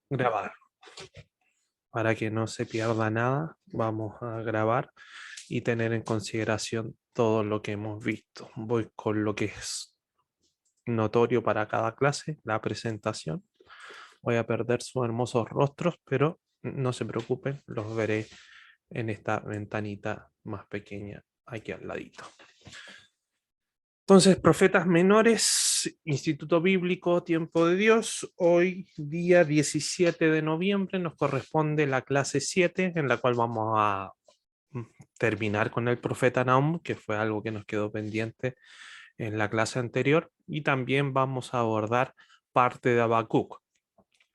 Grabar. Para que no se pierda nada, vamos a grabar y tener en consideración todo lo que hemos visto. Voy con lo que es notorio para cada clase, la presentación. Voy a perder sus hermosos rostros, pero no se preocupen, los veré en esta ventanita más pequeña aquí al ladito. Entonces, profetas menores, Instituto Bíblico, Tiempo de Dios. Hoy, día 17 de noviembre, nos corresponde la clase 7, en la cual vamos a terminar con el profeta Nahum, que fue algo que nos quedó pendiente en la clase anterior, y también vamos a abordar parte de Habacuc.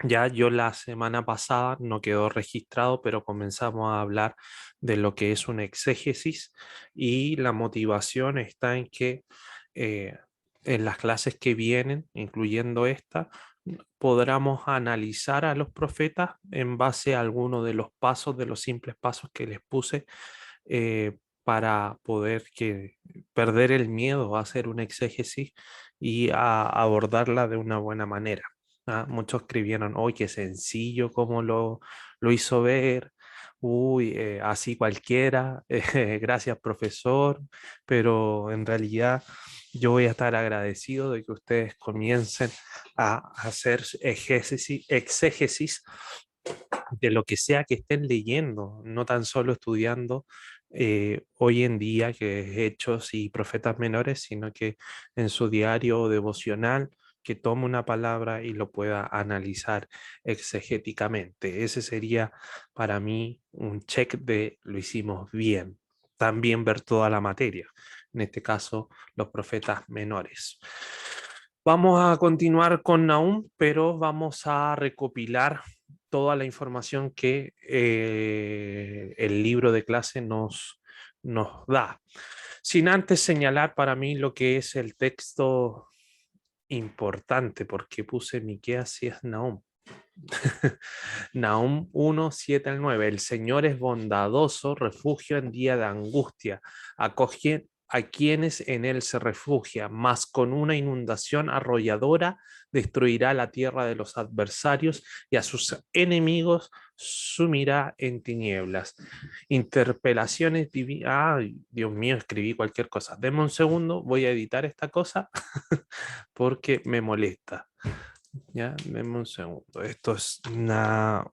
Ya yo la semana pasada no quedó registrado, pero comenzamos a hablar de lo que es una exégesis y la motivación está en que eh, en las clases que vienen, incluyendo esta, podamos analizar a los profetas en base a algunos de los pasos, de los simples pasos que les puse para poder perder el miedo a hacer una exégesis y a abordarla de una buena manera. ¿Ah? Muchos escribieron, hoy qué sencillo como lo hizo ver, uy, así cualquiera, gracias profesor, pero en realidad yo voy a estar agradecido de que ustedes comiencen a hacer exégesis de lo que sea que estén leyendo, no tan solo estudiando hoy en día que es Hechos y Profetas Menores, sino que en su diario devocional que tome una palabra y lo pueda analizar exegéticamente. Ese sería para mí un check de lo hicimos bien. También ver toda la materia, en este caso los profetas menores. Vamos a continuar con Nahum, pero vamos a recopilar toda la información que el libro de clase nos da. Sin antes señalar para mí lo que es el texto importante, porque puse Miqueas y es Nahum. Nahum 1, 7 al 9. El Señor es bondadoso, refugio en día de angustia, acoge a quienes en él se refugian, mas con una inundación arrolladora destruirá la tierra de los adversarios y a sus enemigos sumirá en tinieblas. Interpelaciones divinas. Ay, Dios mío, escribí cualquier cosa. Deme un segundo, voy a editar esta cosa porque me molesta. Ya, deme un segundo. Esto es una...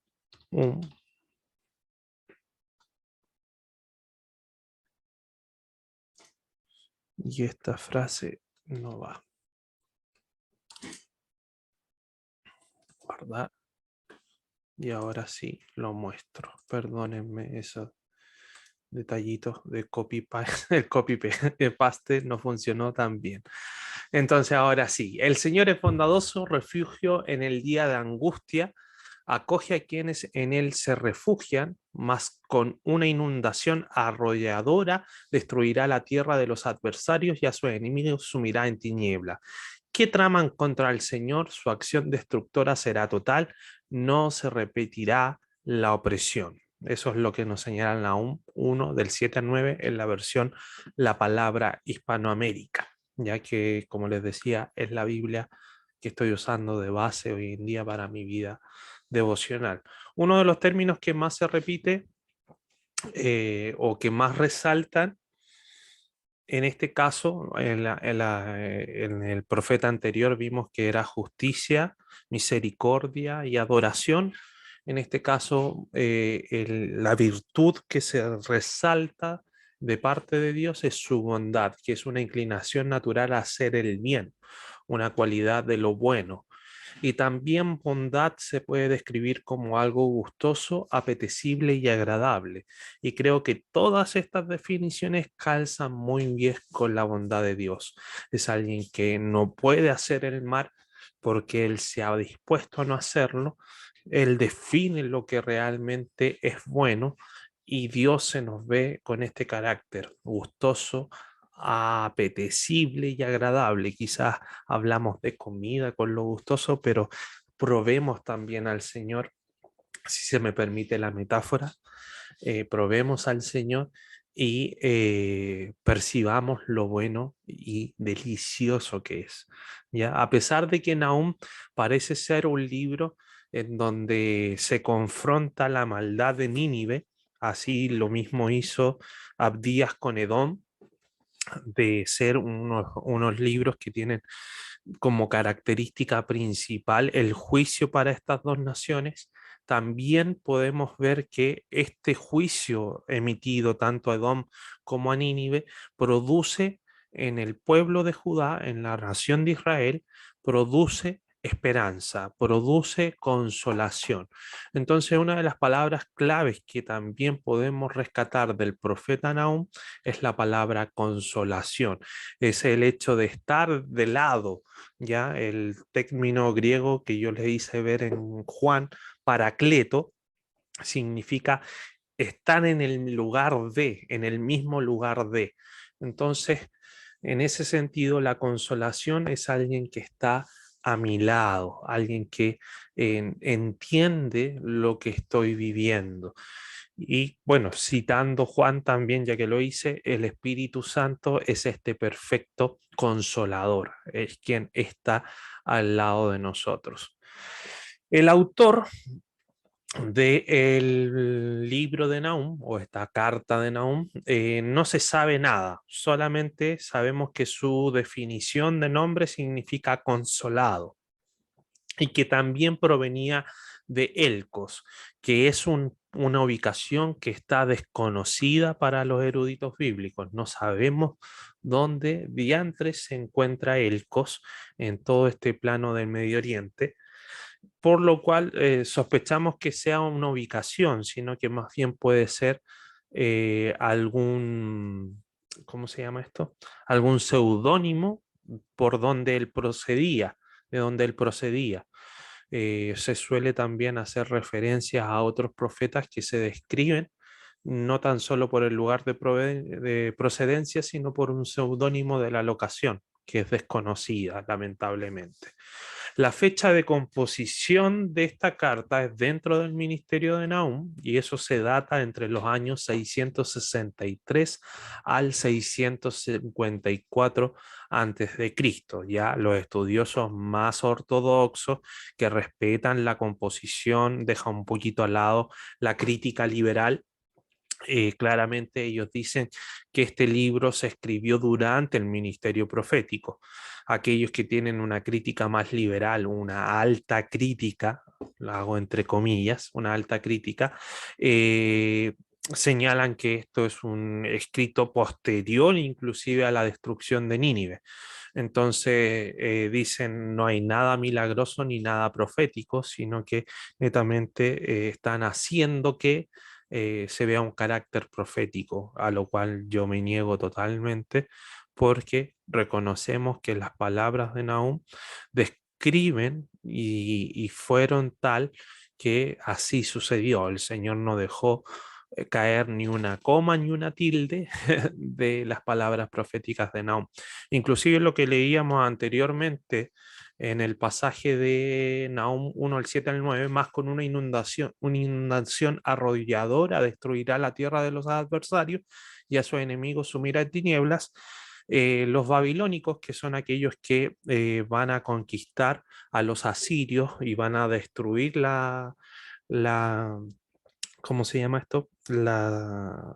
Y esta frase no va. Guardar. Y ahora sí lo muestro. Perdónenme esos detallitos de copy paste. El copy paste no funcionó tan bien. Entonces ahora sí. El Señor es bondadoso, refugio en el día de angustia. Acoge a quienes en él se refugian, mas con una inundación arrolladora destruirá la tierra de los adversarios y a sus enemigos sumirá en tiniebla. ¿Qué traman contra el Señor? Su acción destructora será total, no se repetirá la opresión. Eso es lo que nos señala Nahum 1 del 7 al 9 en la versión La Palabra Hispanoamérica, ya que, como les decía, es la Biblia que estoy usando de base hoy en día para mi vida devocional. Uno de los términos que más se repite o que más resaltan en este caso, en el profeta anterior vimos que era justicia, misericordia y adoración. En este caso, la virtud que se resalta de parte de Dios es su bondad, que es una inclinación natural a hacer el bien, una cualidad de lo bueno. Y también bondad se puede describir como algo gustoso, apetecible y agradable. Y creo que todas estas definiciones calzan muy bien con la bondad de Dios. Es alguien que no puede hacer el mal porque Él se ha dispuesto a no hacerlo. Él define lo que realmente es bueno y Dios se nos ve con este carácter gustoso, apetecible y agradable. Quizás hablamos de comida con lo gustoso, pero probemos también al Señor, si se me permite la metáfora, probemos al Señor y percibamos lo bueno y delicioso que es. ¿Ya? A pesar de que Nahum parece ser un libro en donde se confronta la maldad de Nínive. Así lo mismo hizo Abdías con Edom, de ser unos libros que tienen como característica principal el juicio para estas dos naciones. También podemos ver que este juicio emitido tanto a Edom como a Nínive produce en el pueblo de Judá, en la nación de Israel, produce esperanza, produce consolación. Entonces, una de las palabras claves que también podemos rescatar del profeta Nahum es la palabra consolación. Es el hecho de estar de lado, ya el término griego que yo les hice ver en Juan, paracleto, significa estar en el lugar de, en el mismo lugar de. Entonces, en ese sentido, la consolación es alguien que está a mi lado, alguien que entiende lo que estoy viviendo. Y bueno, citando Juan también, ya que lo hice, el Espíritu Santo es este perfecto consolador, es quien está al lado de nosotros. El autor del libro de Nahum o esta carta de Nahum no se sabe nada, solamente sabemos que su definición de nombre significa consolado y que también provenía de Elcos, que es una ubicación que está desconocida para los eruditos bíblicos. No sabemos dónde diantres se encuentra Elcos en todo este plano del Medio Oriente, por lo cual sospechamos que sea una ubicación, sino que más bien puede ser algún, ¿cómo se llama esto? Algún seudónimo por donde él procedía, de donde él procedía. Se suele también hacer referencias a otros profetas que se describen no tan solo por el lugar de procedencia, sino por un seudónimo de la locación, que es desconocida, lamentablemente. La fecha de composición de esta carta es dentro del ministerio de Nahum y eso se data entre los años 663 al 654 antes de Cristo. Ya los estudiosos más ortodoxos que respetan la composición dejan un poquito al lado la crítica liberal. Claramente ellos dicen que este libro se escribió durante el ministerio profético. Aquellos que tienen una crítica más liberal, una alta crítica, la hago entre comillas, una alta crítica, señalan que esto es un escrito posterior inclusive a la destrucción de Nínive. Entonces dicen no hay nada milagroso ni nada profético, sino que netamente están haciendo que se vea un carácter profético, a lo cual yo me niego totalmente, porque reconocemos que las palabras de Nahum describen y fueron tal que así sucedió. El Señor no dejó caer ni una coma ni una tilde de las palabras proféticas de Nahum. Inclusive lo que leíamos anteriormente en el pasaje de Nahum 1, al 7 al 9, más con una inundación arrolladora destruirá la tierra de los adversarios y a sus enemigos sumirá en tinieblas. Los babilónicos, que son aquellos que van a conquistar a los asirios y van a destruir la ¿cómo se llama esto? La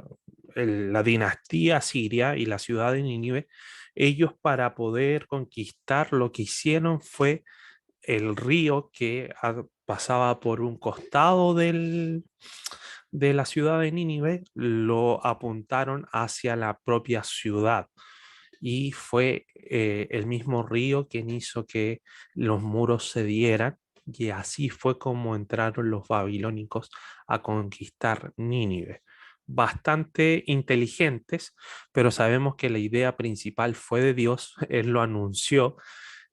dinastía siria y la ciudad de Nínive, ellos para poder conquistar lo que hicieron fue el río que pasaba por un costado de la ciudad de Nínive, lo apuntaron hacia la propia ciudad. Y fue el mismo río quien hizo que los muros se dieran, y así fue como entraron los babilónicos a conquistar Nínive. Bastante inteligentes, pero sabemos que la idea principal fue de Dios, Él lo anunció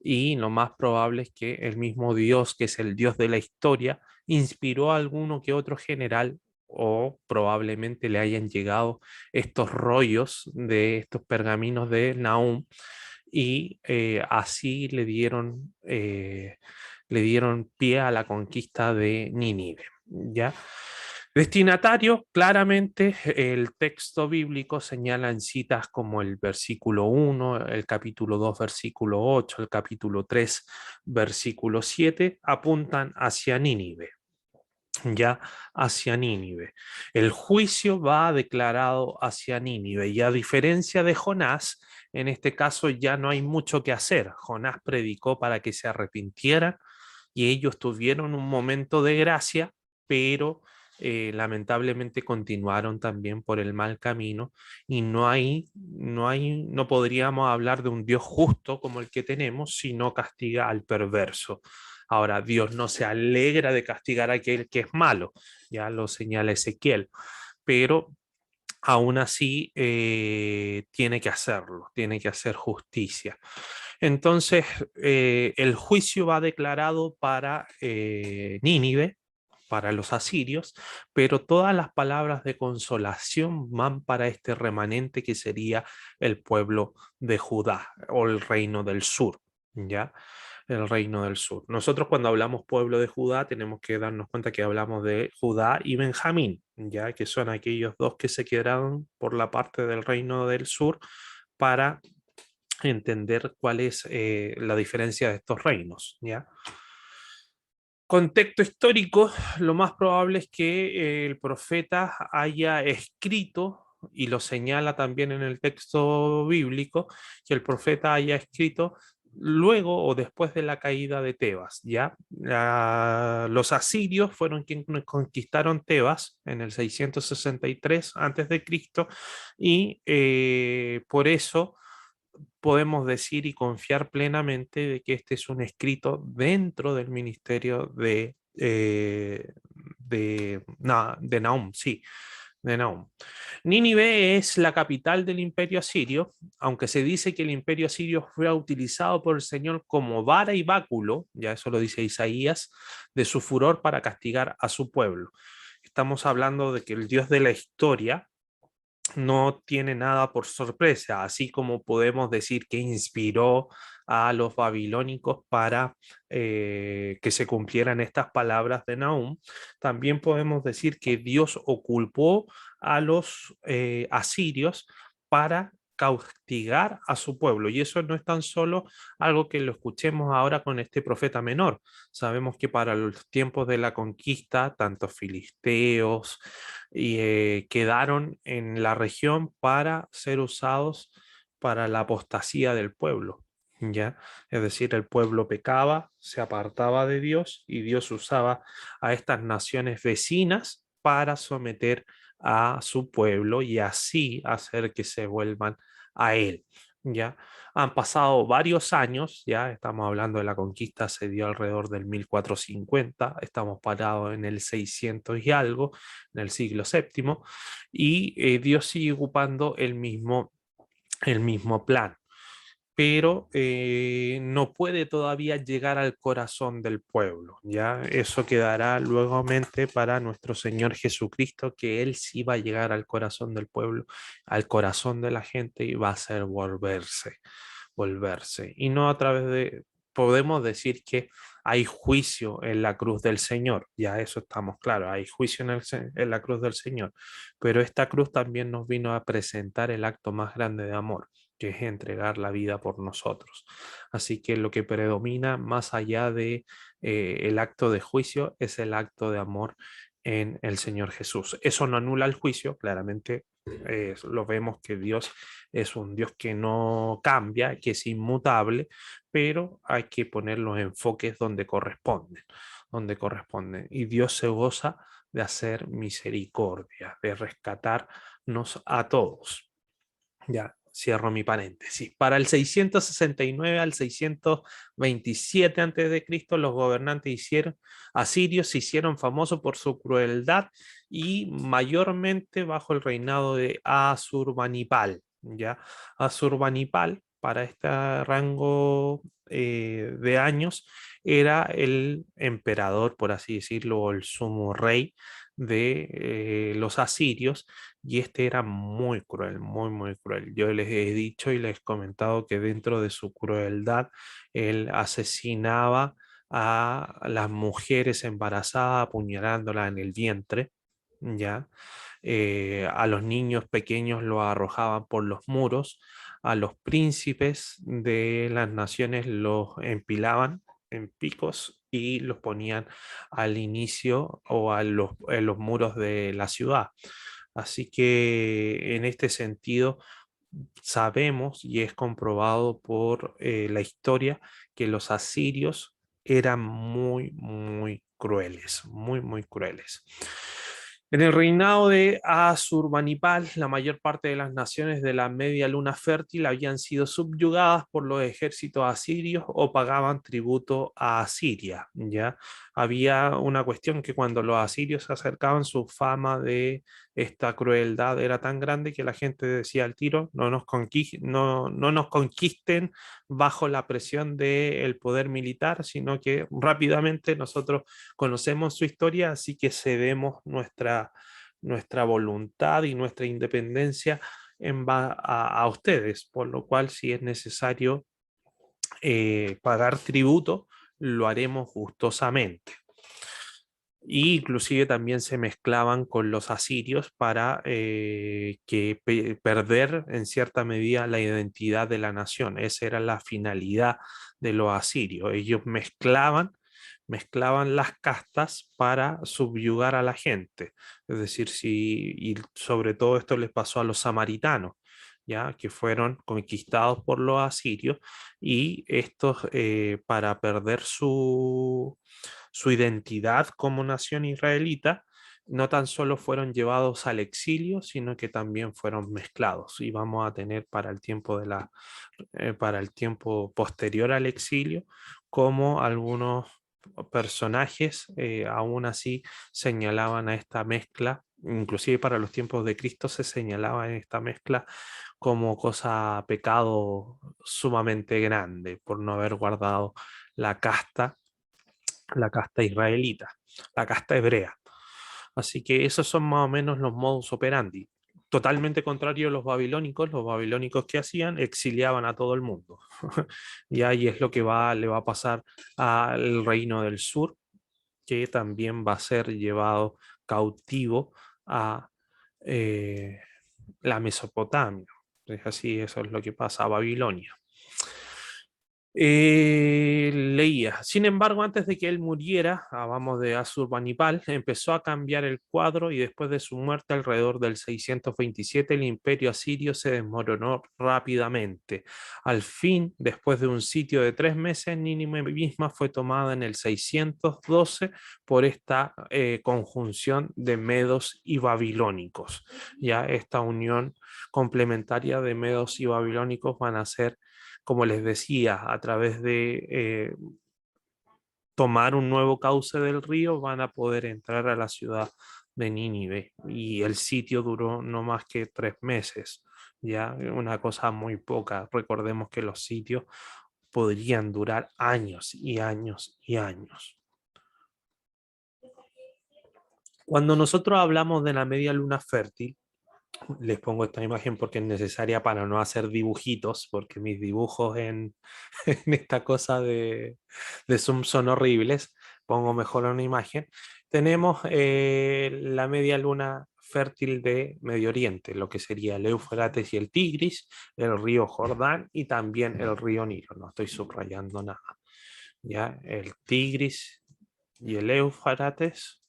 y lo más probable es que el mismo Dios, que es el Dios de la historia, inspiró a alguno que otro general o probablemente le hayan llegado estos rollos de estos pergaminos de Nahum y así le dieron pie a la conquista de Nínive, ¿ya? Destinatario, claramente el texto bíblico señala en citas como el versículo 1, el capítulo 2, versículo 8, el capítulo 3, versículo 7, apuntan hacia Nínive, ya hacia Nínive. El juicio va declarado hacia Nínive y a diferencia de Jonás, en este caso ya no hay mucho que hacer. Jonás predicó para que se arrepintieran y ellos tuvieron un momento de gracia, pero lamentablemente continuaron también por el mal camino y no podríamos hablar de un Dios justo como el que tenemos si no castiga al perverso. Ahora, Dios no se alegra de castigar a aquel que es malo, ya lo señala Ezequiel, pero aún así tiene que hacerlo, tiene que hacer justicia. Entonces, el juicio va declarado para Nínive, para los asirios, pero todas las palabras de consolación van para este remanente que sería el pueblo de Judá o el reino del sur, ¿ya? El reino del sur. Nosotros cuando hablamos pueblo de Judá tenemos que darnos cuenta que hablamos de Judá y Benjamín, ya que son aquellos dos que se quedaron por la parte del reino del sur para entender cuál es la diferencia de estos reinos, ¿ya? Contexto histórico, lo más probable es que el profeta haya escrito, y lo señala también en el texto bíblico, que el profeta haya escrito luego o después de la caída de Tebas, ¿ya? Los asirios fueron quienes conquistaron Tebas en el 663 a.C. y por eso podemos decir y confiar plenamente de que este es un escrito dentro del ministerio de Nahum, sí, de Nahum. Nínive es la capital del imperio asirio, aunque se dice que el imperio asirio fue utilizado por el Señor como vara y báculo, ya eso lo dice Isaías, de su furor para castigar a su pueblo. Estamos hablando de que el Dios de la historia no tiene nada por sorpresa, así como podemos decir que inspiró a los babilónicos para que se cumplieran estas palabras de Nahum, también podemos decir que Dios ocultó a los asirios para castigar a su pueblo. Y eso no es tan solo algo que lo escuchemos ahora con este profeta menor. Sabemos que para los tiempos de la conquista, tanto filisteos, y quedaron en la región para ser usados para la apostasía del pueblo, ¿ya? Es decir, el pueblo pecaba, se apartaba de Dios y Dios usaba a estas naciones vecinas para someter a su pueblo y así hacer que se vuelvan a él, ¿ya? Han pasado varios años, ya estamos hablando de la conquista, se dio alrededor del 1450, estamos parados en el 600 y algo, en el siglo séptimo, y Dios sigue ocupando el mismo plan, pero no puede todavía llegar al corazón del pueblo, ¿ya? Eso quedará luegamente para nuestro Señor Jesucristo, que Él sí va a llegar al corazón del pueblo, al corazón de la gente y va a hacer volverse. Y no a través de, podemos decir que hay juicio en la cruz del Señor, ya eso estamos claros, hay juicio en la cruz del Señor, pero esta cruz también nos vino a presentar el acto más grande de amor, que es entregar la vida por nosotros. Así que lo que predomina más allá de el acto de juicio es el acto de amor en el Señor Jesús. Eso no anula el juicio, claramente lo vemos que Dios es un Dios que no cambia, que es inmutable, pero hay que poner los enfoques donde corresponden. Y Dios se goza de hacer misericordia, de rescatarnos a todos. Ya, cierro mi paréntesis. Para el 669 al 627 a.C., los gobernantes asirios se hicieron famosos por su crueldad y mayormente bajo el reinado de Asurbanipal. ¿Ya? Asurbanipal, para este rango de años, era el emperador, por así decirlo, o el sumo rey de los asirios, y este era muy cruel, muy, muy cruel. Yo les he dicho y les he comentado que dentro de su crueldad, él asesinaba a las mujeres embarazadas apuñalándolas en el vientre, ¿ya? A los niños pequeños los arrojaban por los muros, a los príncipes de las naciones los empilaban en picos y los ponían al inicio o en los muros de la ciudad. Así que en este sentido sabemos y es comprobado por la historia que los asirios eran muy, muy crueles, muy, muy crueles. En el reinado de Asurbanipal, la mayor parte de las naciones de la media luna fértil habían sido subyugadas por los ejércitos asirios o pagaban tributo a Asiria, ¿ya? Había una cuestión que cuando los asirios se acercaban, su fama de esta crueldad era tan grande que la gente decía al tiro, no nos conquisten bajo la presión del poder militar, sino que rápidamente nosotros conocemos su historia, así que cedemos nuestra voluntad y nuestra independencia a ustedes, por lo cual si es necesario pagar tributo, lo haremos gustosamente. Y inclusive también se mezclaban con los asirios para perder en cierta medida la identidad de la nación. Esa era la finalidad de los asirios. Ellos mezclaban las castas para subyugar a la gente. Es decir, y sobre todo esto les pasó a los samaritanos, ya que fueron conquistados por los asirios y estos para perder su identidad como nación israelita, no tan solo fueron llevados al exilio, sino que también fueron mezclados. Y vamos a tener para el tiempo posterior al exilio, como algunos personajes aún así señalaban a esta mezcla, inclusive para los tiempos de Cristo se señalaba en esta mezcla como cosa, pecado sumamente grande por no haber guardado la casta la casta israelita, la casta hebrea. Así que esos son más o menos los modus operandi. Totalmente contrario a los babilónicos que hacían, exiliaban a todo el mundo. Y ahí es lo que le va a pasar al reino del sur, que también va a ser llevado cautivo a eh, la Mesopotamia. Es así, eso es lo que pasa a Babilonia. Leía, sin embargo, antes de que él muriera, vamos de Asurbanipal, empezó a cambiar el cuadro y después de su muerte, alrededor del 627, el imperio asirio se desmoronó rápidamente. Al fin, después de un sitio de 3 meses, Nínive misma fue tomada en el 612 por esta conjunción de medos y babilónicos. Ya esta unión complementaria de medos y babilónicos van a ser, como les decía, a través de tomar un nuevo cauce del río, van a poder entrar a la ciudad de Nínive. Y el sitio duró no más que 3 meses, ya una cosa muy poca. Recordemos que los sitios podrían durar años y años y años. Cuando nosotros hablamos de la media luna fértil, les pongo esta imagen porque es necesaria para no hacer dibujitos, porque mis dibujos en, en esta cosa de Zoom son horribles. Pongo mejor una imagen. Tenemos la media luna fértil de Medio Oriente, lo que sería el Éufrates y el Tigris, el río Jordán y también el río Nilo. No estoy subrayando nada. Ya, el Tigris y el Éufrates,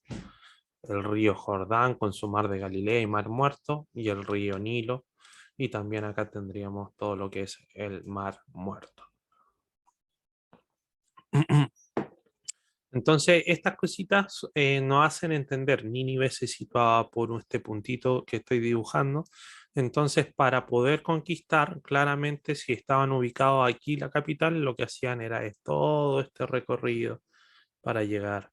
el río Jordán con su mar de Galilea y mar Muerto, y el río Nilo, y también acá tendríamos todo lo que es el mar Muerto. Entonces, estas cositas nos hacen entender, Nínive se situaba por este puntito que estoy dibujando. Entonces, para poder conquistar, claramente, si estaban ubicados aquí la capital, lo que hacían era todo este recorrido para llegar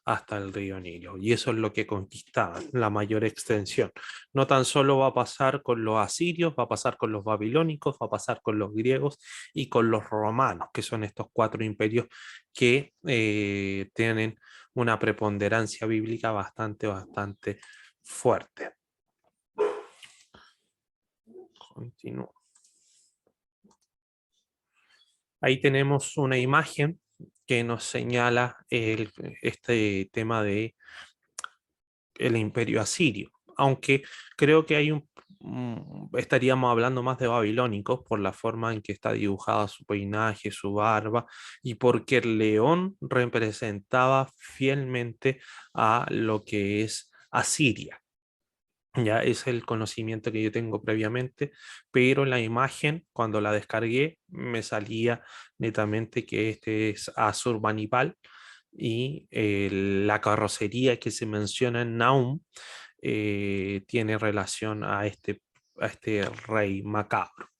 hasta el río Nilo. Y eso es lo que conquistaban, la mayor extensión. No tan solo va a pasar con los asirios, va a pasar con los babilónicos, va a pasar con los griegos y con los romanos, que son estos 4 imperios que tienen una preponderancia bíblica bastante, bastante fuerte. Continúo. Ahí tenemos una imagen que nos señala este tema de el imperio asirio, aunque creo que hay estaríamos hablando más de babilónicos por la forma en que está dibujada su peinaje, su barba, y porque el león representaba fielmente a lo que es Asiria. Ya es el conocimiento que yo tengo previamente, pero la imagen, cuando la descargué, me salía netamente que este es Asurbanipal y la carrocería que se menciona en Naum tiene relación a este rey macabro.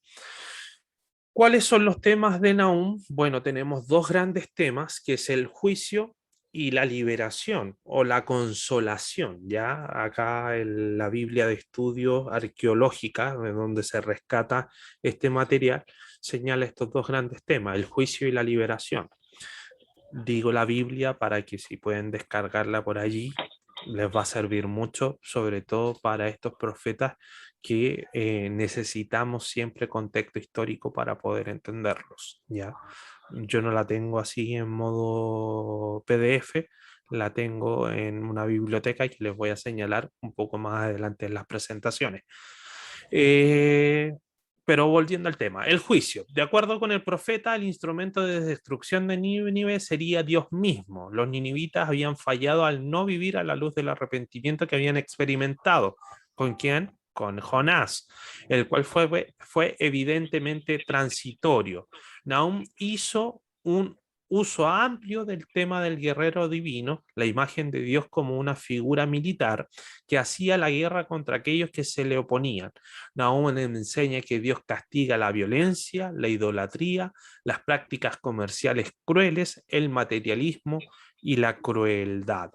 ¿Cuáles son los temas de Nahum? Bueno, tenemos dos grandes temas, que es el juicio y la liberación o la consolación. Ya acá en la Biblia de Estudios Arqueológica, de donde se rescata este material, señala estos dos grandes temas, el juicio y la liberación. Digo la Biblia para que si pueden descargarla por allí, les va a servir mucho, sobre todo para estos profetas que necesitamos siempre contexto histórico para poder entenderlos, ¿ya? Yo no la tengo así en modo PDF, la tengo en una biblioteca que les voy a señalar un poco más adelante en las presentaciones. Eh, pero volviendo al tema, el juicio. De acuerdo con el profeta, el instrumento de destrucción de Nínive sería Dios mismo. Los ninivitas habían fallado al no vivir a la luz del arrepentimiento que habían experimentado. ¿Con quién? Con Jonás, el cual fue evidentemente transitorio. Nahum hizo un uso amplio del tema del guerrero divino, la imagen de Dios como una figura militar que hacía la guerra contra aquellos que se le oponían. Nahum enseña que Dios castiga la violencia, la idolatría, las prácticas comerciales crueles, el materialismo y la crueldad.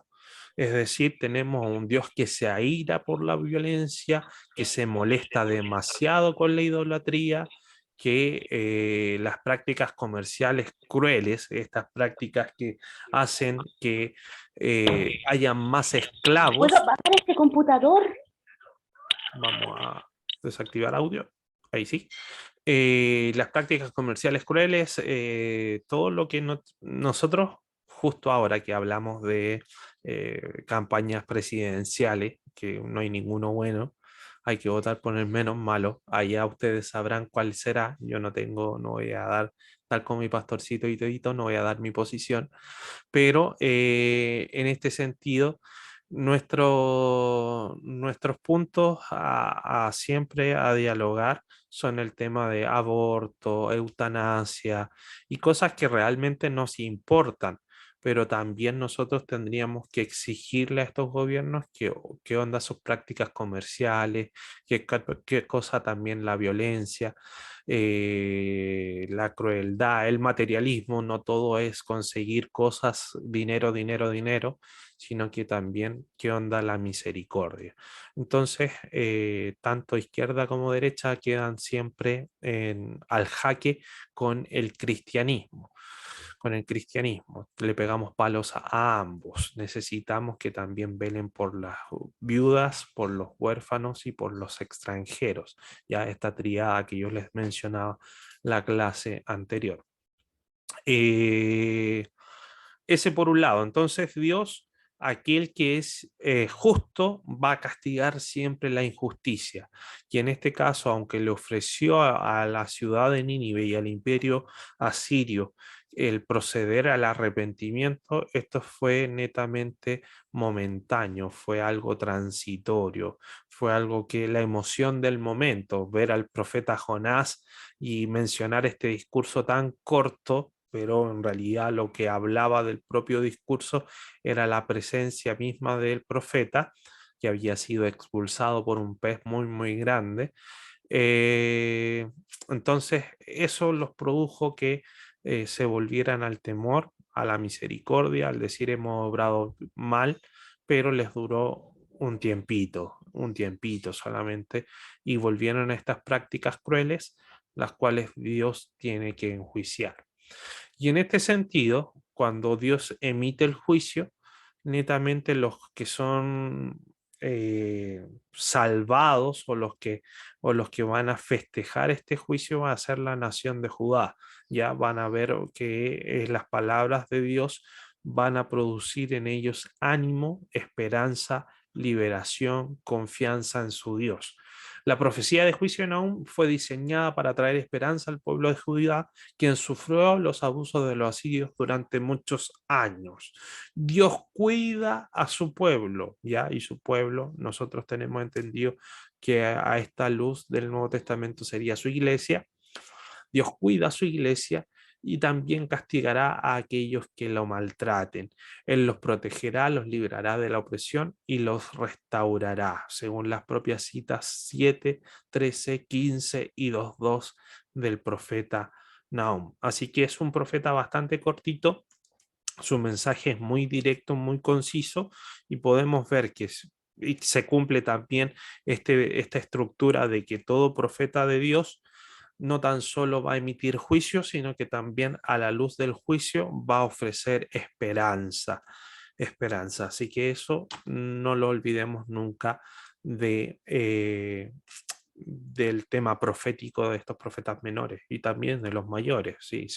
Es decir, tenemos un Dios que se aira por la violencia, que se molesta demasiado con la idolatría, que las prácticas comerciales crueles, estas prácticas que hacen que haya más esclavos. ¿Puedo apagar este computador? Vamos a desactivar audio. Ahí sí. Las prácticas comerciales crueles, todo lo que nosotros, justo ahora que hablamos de campañas presidenciales, que no hay ninguno bueno, hay que votar por el menos malo. Allá ustedes sabrán cuál será. Yo no tengo, no voy a dar, tal como mi pastorcito y todito, no voy a dar mi posición, pero en este sentido, nuestros puntos a siempre a dialogar son el tema de aborto, eutanasia y cosas que realmente nos importan, pero también nosotros tendríamos que exigirle a estos gobiernos qué onda sus prácticas comerciales, qué cosa también la violencia, la crueldad, el materialismo. No todo es conseguir cosas, dinero, dinero, dinero, sino que también qué onda la misericordia. Entonces, tanto izquierda como derecha quedan siempre al jaque con el cristianismo. Con el cristianismo le pegamos palos a ambos. Necesitamos que también velen por las viudas, por los huérfanos y por los extranjeros. Ya esta triada que yo les mencionaba la clase anterior. Eh, ese por un lado. Entonces Dios, aquel que es justo, va a castigar siempre la injusticia. Y en este caso, aunque le ofreció a la ciudad de Nínive y al imperio asirio el proceder al arrepentimiento, esto fue netamente momentáneo, fue algo transitorio, fue algo que la emoción del momento, ver al profeta Jonás y mencionar este discurso tan corto, pero en realidad lo que hablaba del propio discurso era la presencia misma del profeta, que había sido expulsado por un pez muy, muy grande. Eh, entonces, eso los produjo que se volvieran al temor, a la misericordia, al decir hemos obrado mal, pero les duró un tiempito solamente, y volvieron a estas prácticas crueles, las cuales Dios tiene que enjuiciar. Y en este sentido, cuando Dios emite el juicio, netamente los que son salvados o los que van a festejar este juicio va a ser la nación de Judá. Ya van a ver que las palabras de Dios van a producir en ellos ánimo, esperanza liberación, confianza en su Dios. La profecía de juicio de Nahum fue diseñada para traer esperanza al pueblo de Judá, quien sufrió los abusos de los asirios durante muchos años. Dios cuida a su pueblo, ¿ya? Y su pueblo, nosotros tenemos entendido que a esta luz del Nuevo Testamento sería su iglesia. Dios cuida a su iglesia y también castigará a aquellos que lo maltraten. Él los protegerá, los librará de la opresión y los restaurará, según las propias citas 7, 13, 15 y 2:2 del profeta Nahum. Así que es un profeta bastante cortito. Su mensaje es muy directo, muy conciso y podemos ver que y se cumple también esta estructura de que todo profeta de Dios no tan solo va a emitir juicio, sino que también a la luz del juicio va a ofrecer esperanza. Esperanza. Así que eso no lo olvidemos nunca de, del tema profético de estos profetas menores y también de los mayores. Si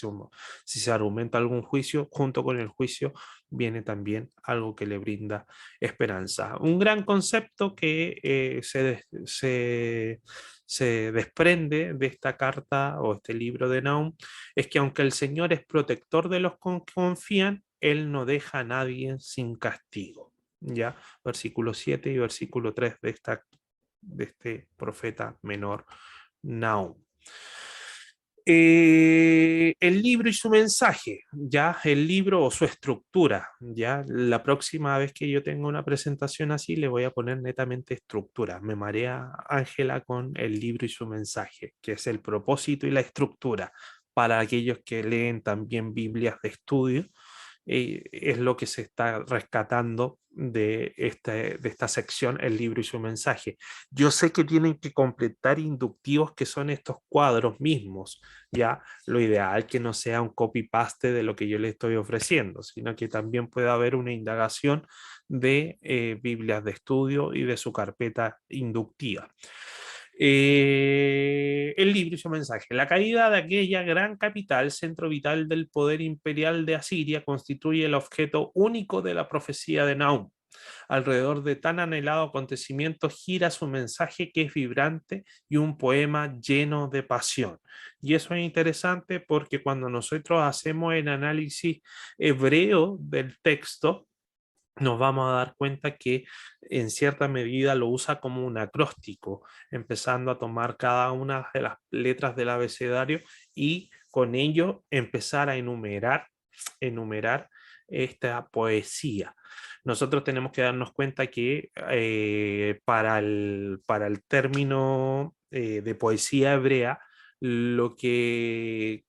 se argumenta algún juicio, junto con el juicio viene también algo que le brinda esperanza. Un gran concepto que se desprende de esta carta o este libro de Nahum es que aunque el Señor es protector de los que confían, Él no deja a nadie sin castigo. ¿Ya? Versículo 7 y versículo 3 de este profeta menor Nahum. El libro y su mensaje, ya el libro o su estructura, ya la próxima vez que yo tenga una presentación así le voy a poner netamente estructura. Me marea Ángela con el libro y su mensaje, que es el propósito y la estructura para aquellos que leen también Biblias de estudio. Es lo que se está rescatando de esta sección, el libro y su mensaje. Yo sé que tienen que completar inductivos que son estos cuadros mismos, ya lo ideal que no sea un copy-paste de lo que yo le estoy ofreciendo, sino que también pueda haber una indagación de Biblias de estudio y de su carpeta inductiva. El libro y su mensaje. La caída de aquella gran capital, centro vital del poder imperial de Asiria, constituye el objeto único de la profecía de Nahum. Alrededor de tan anhelado acontecimiento gira su mensaje que es vibrante y un poema lleno de pasión. Y eso es interesante porque cuando nosotros hacemos el análisis hebreo del texto, nos vamos a dar cuenta que en cierta medida lo usa como un acróstico, empezando a tomar cada una de las letras del abecedario y con ello empezar a enumerar esta poesía. Nosotros tenemos que darnos cuenta que para el término de poesía hebrea, lo que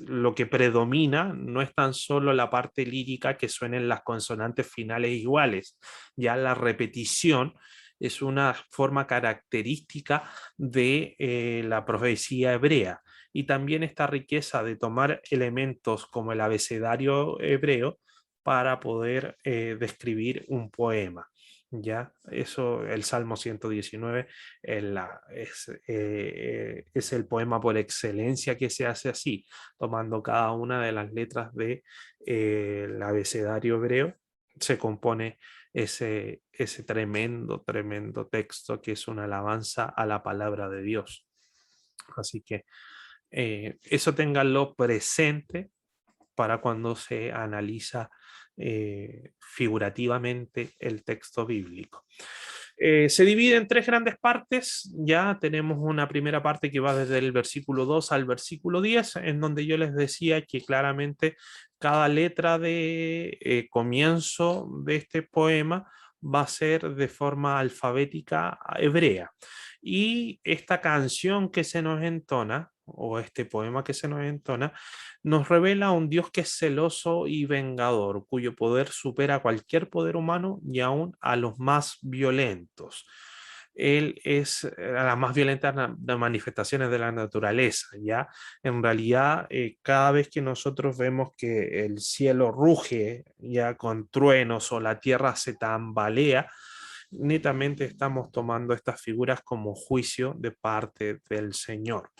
lo que predomina no es tan solo la parte lírica que suenen las consonantes finales iguales, ya la repetición es una forma característica de la profecía hebrea y también esta riqueza de tomar elementos como el abecedario hebreo para poder describir un poema. Ya, eso, el Salmo 119 es el poema por excelencia que se hace así, tomando cada una de las letras del abecedario hebreo, se compone ese tremendo, tremendo texto que es una alabanza a la palabra de Dios. Así que eso ténganlo presente para cuando se analiza figurativamente el texto bíblico. Se divide en tres grandes partes. Ya tenemos una primera parte que va desde el versículo 2 al versículo 10, en donde yo les decía que claramente cada letra de comienzo de este poema va a ser de forma alfabética hebrea. Y esta canción que se nos entona, o este poema que se nos entona, nos revela a un Dios que es celoso y vengador, cuyo poder supera cualquier poder humano y aún a los más violentos. Él es a las más violentas manifestaciones de la naturaleza, ¿ya? En realidad, cada vez que nosotros vemos que el cielo ruge, ya con truenos o la tierra se tambalea, netamente estamos tomando estas figuras como juicio de parte del Señor.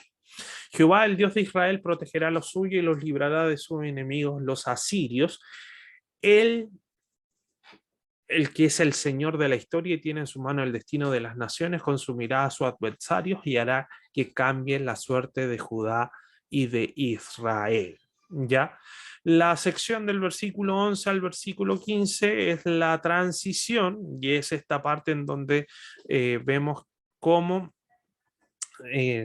Jehová, el Dios de Israel, protegerá a los suyos y los librará de sus enemigos, los asirios. Él el que es el Señor de la historia y tiene en su mano el destino de las naciones, consumirá a sus adversarios y hará que cambie la suerte de Judá y de Israel. ¿Ya? La sección del versículo 11 al versículo 15 es la transición y es esta parte en donde vemos cómo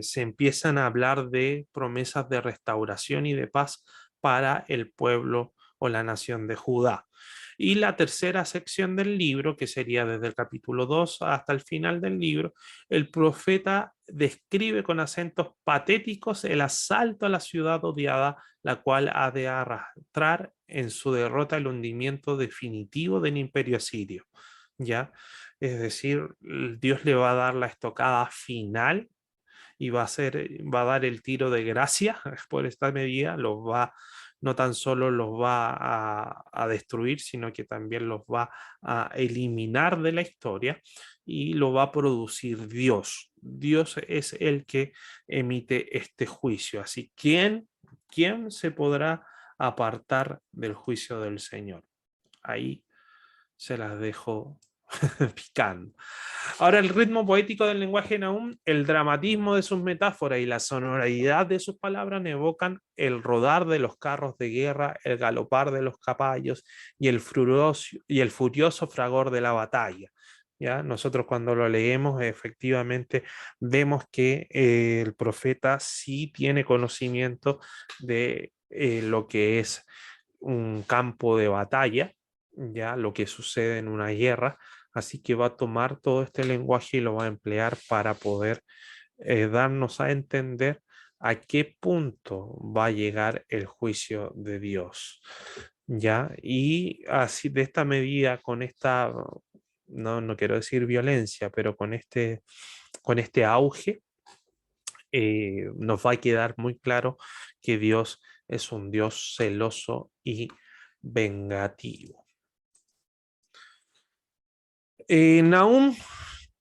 se empiezan a hablar de promesas de restauración y de paz para el pueblo o la nación de Judá. Y la tercera sección del libro, que sería desde el capítulo 2 hasta el final del libro, el profeta describe con acentos patéticos el asalto a la ciudad odiada, la cual ha de arrastrar en su derrota el hundimiento definitivo del imperio asirio. ¿Ya? Es decir, Dios le va a dar la estocada final y va a dar el tiro de gracia por esta medida, no tan solo los va a destruir, sino que también los va a eliminar de la historia y lo va a producir Dios. Dios es el que emite este juicio. Así, ¿quién se podrá apartar del juicio del Señor? Ahí se las dejo picando. Ahora, el ritmo poético del lenguaje de Nahum, el dramatismo de sus metáforas y la sonoridad de sus palabras evocan el rodar de los carros de guerra, el galopar de los caballos y el furioso fragor de la batalla. ¿Ya? Nosotros cuando lo leemos, efectivamente, vemos que el profeta sí tiene conocimiento de lo que es un campo de batalla, ya lo que sucede en una guerra. Así que va a tomar todo este lenguaje y lo va a emplear para poder darnos a entender a qué punto va a llegar el juicio de Dios. ¿Ya? Y así de esta medida, con esta, no quiero decir violencia, pero con este auge, nos va a quedar muy claro que Dios es un Dios celoso y vengativo. Nahum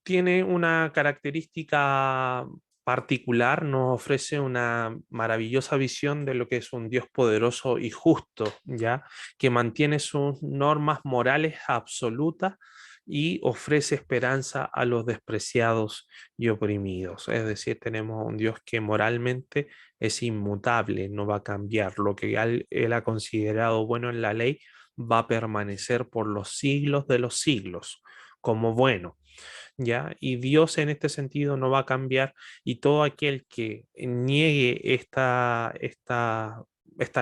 tiene una característica particular, nos ofrece una maravillosa visión de lo que es un Dios poderoso y justo, ¿ya? Que mantiene sus normas morales absolutas y ofrece esperanza a los despreciados y oprimidos. Es decir, tenemos un Dios que moralmente es inmutable, no va a cambiar. Lo que él ha considerado bueno en la ley va a permanecer por los siglos de los siglos como bueno. ¿Ya? Y Dios en este sentido no va a cambiar y todo aquel que niegue estas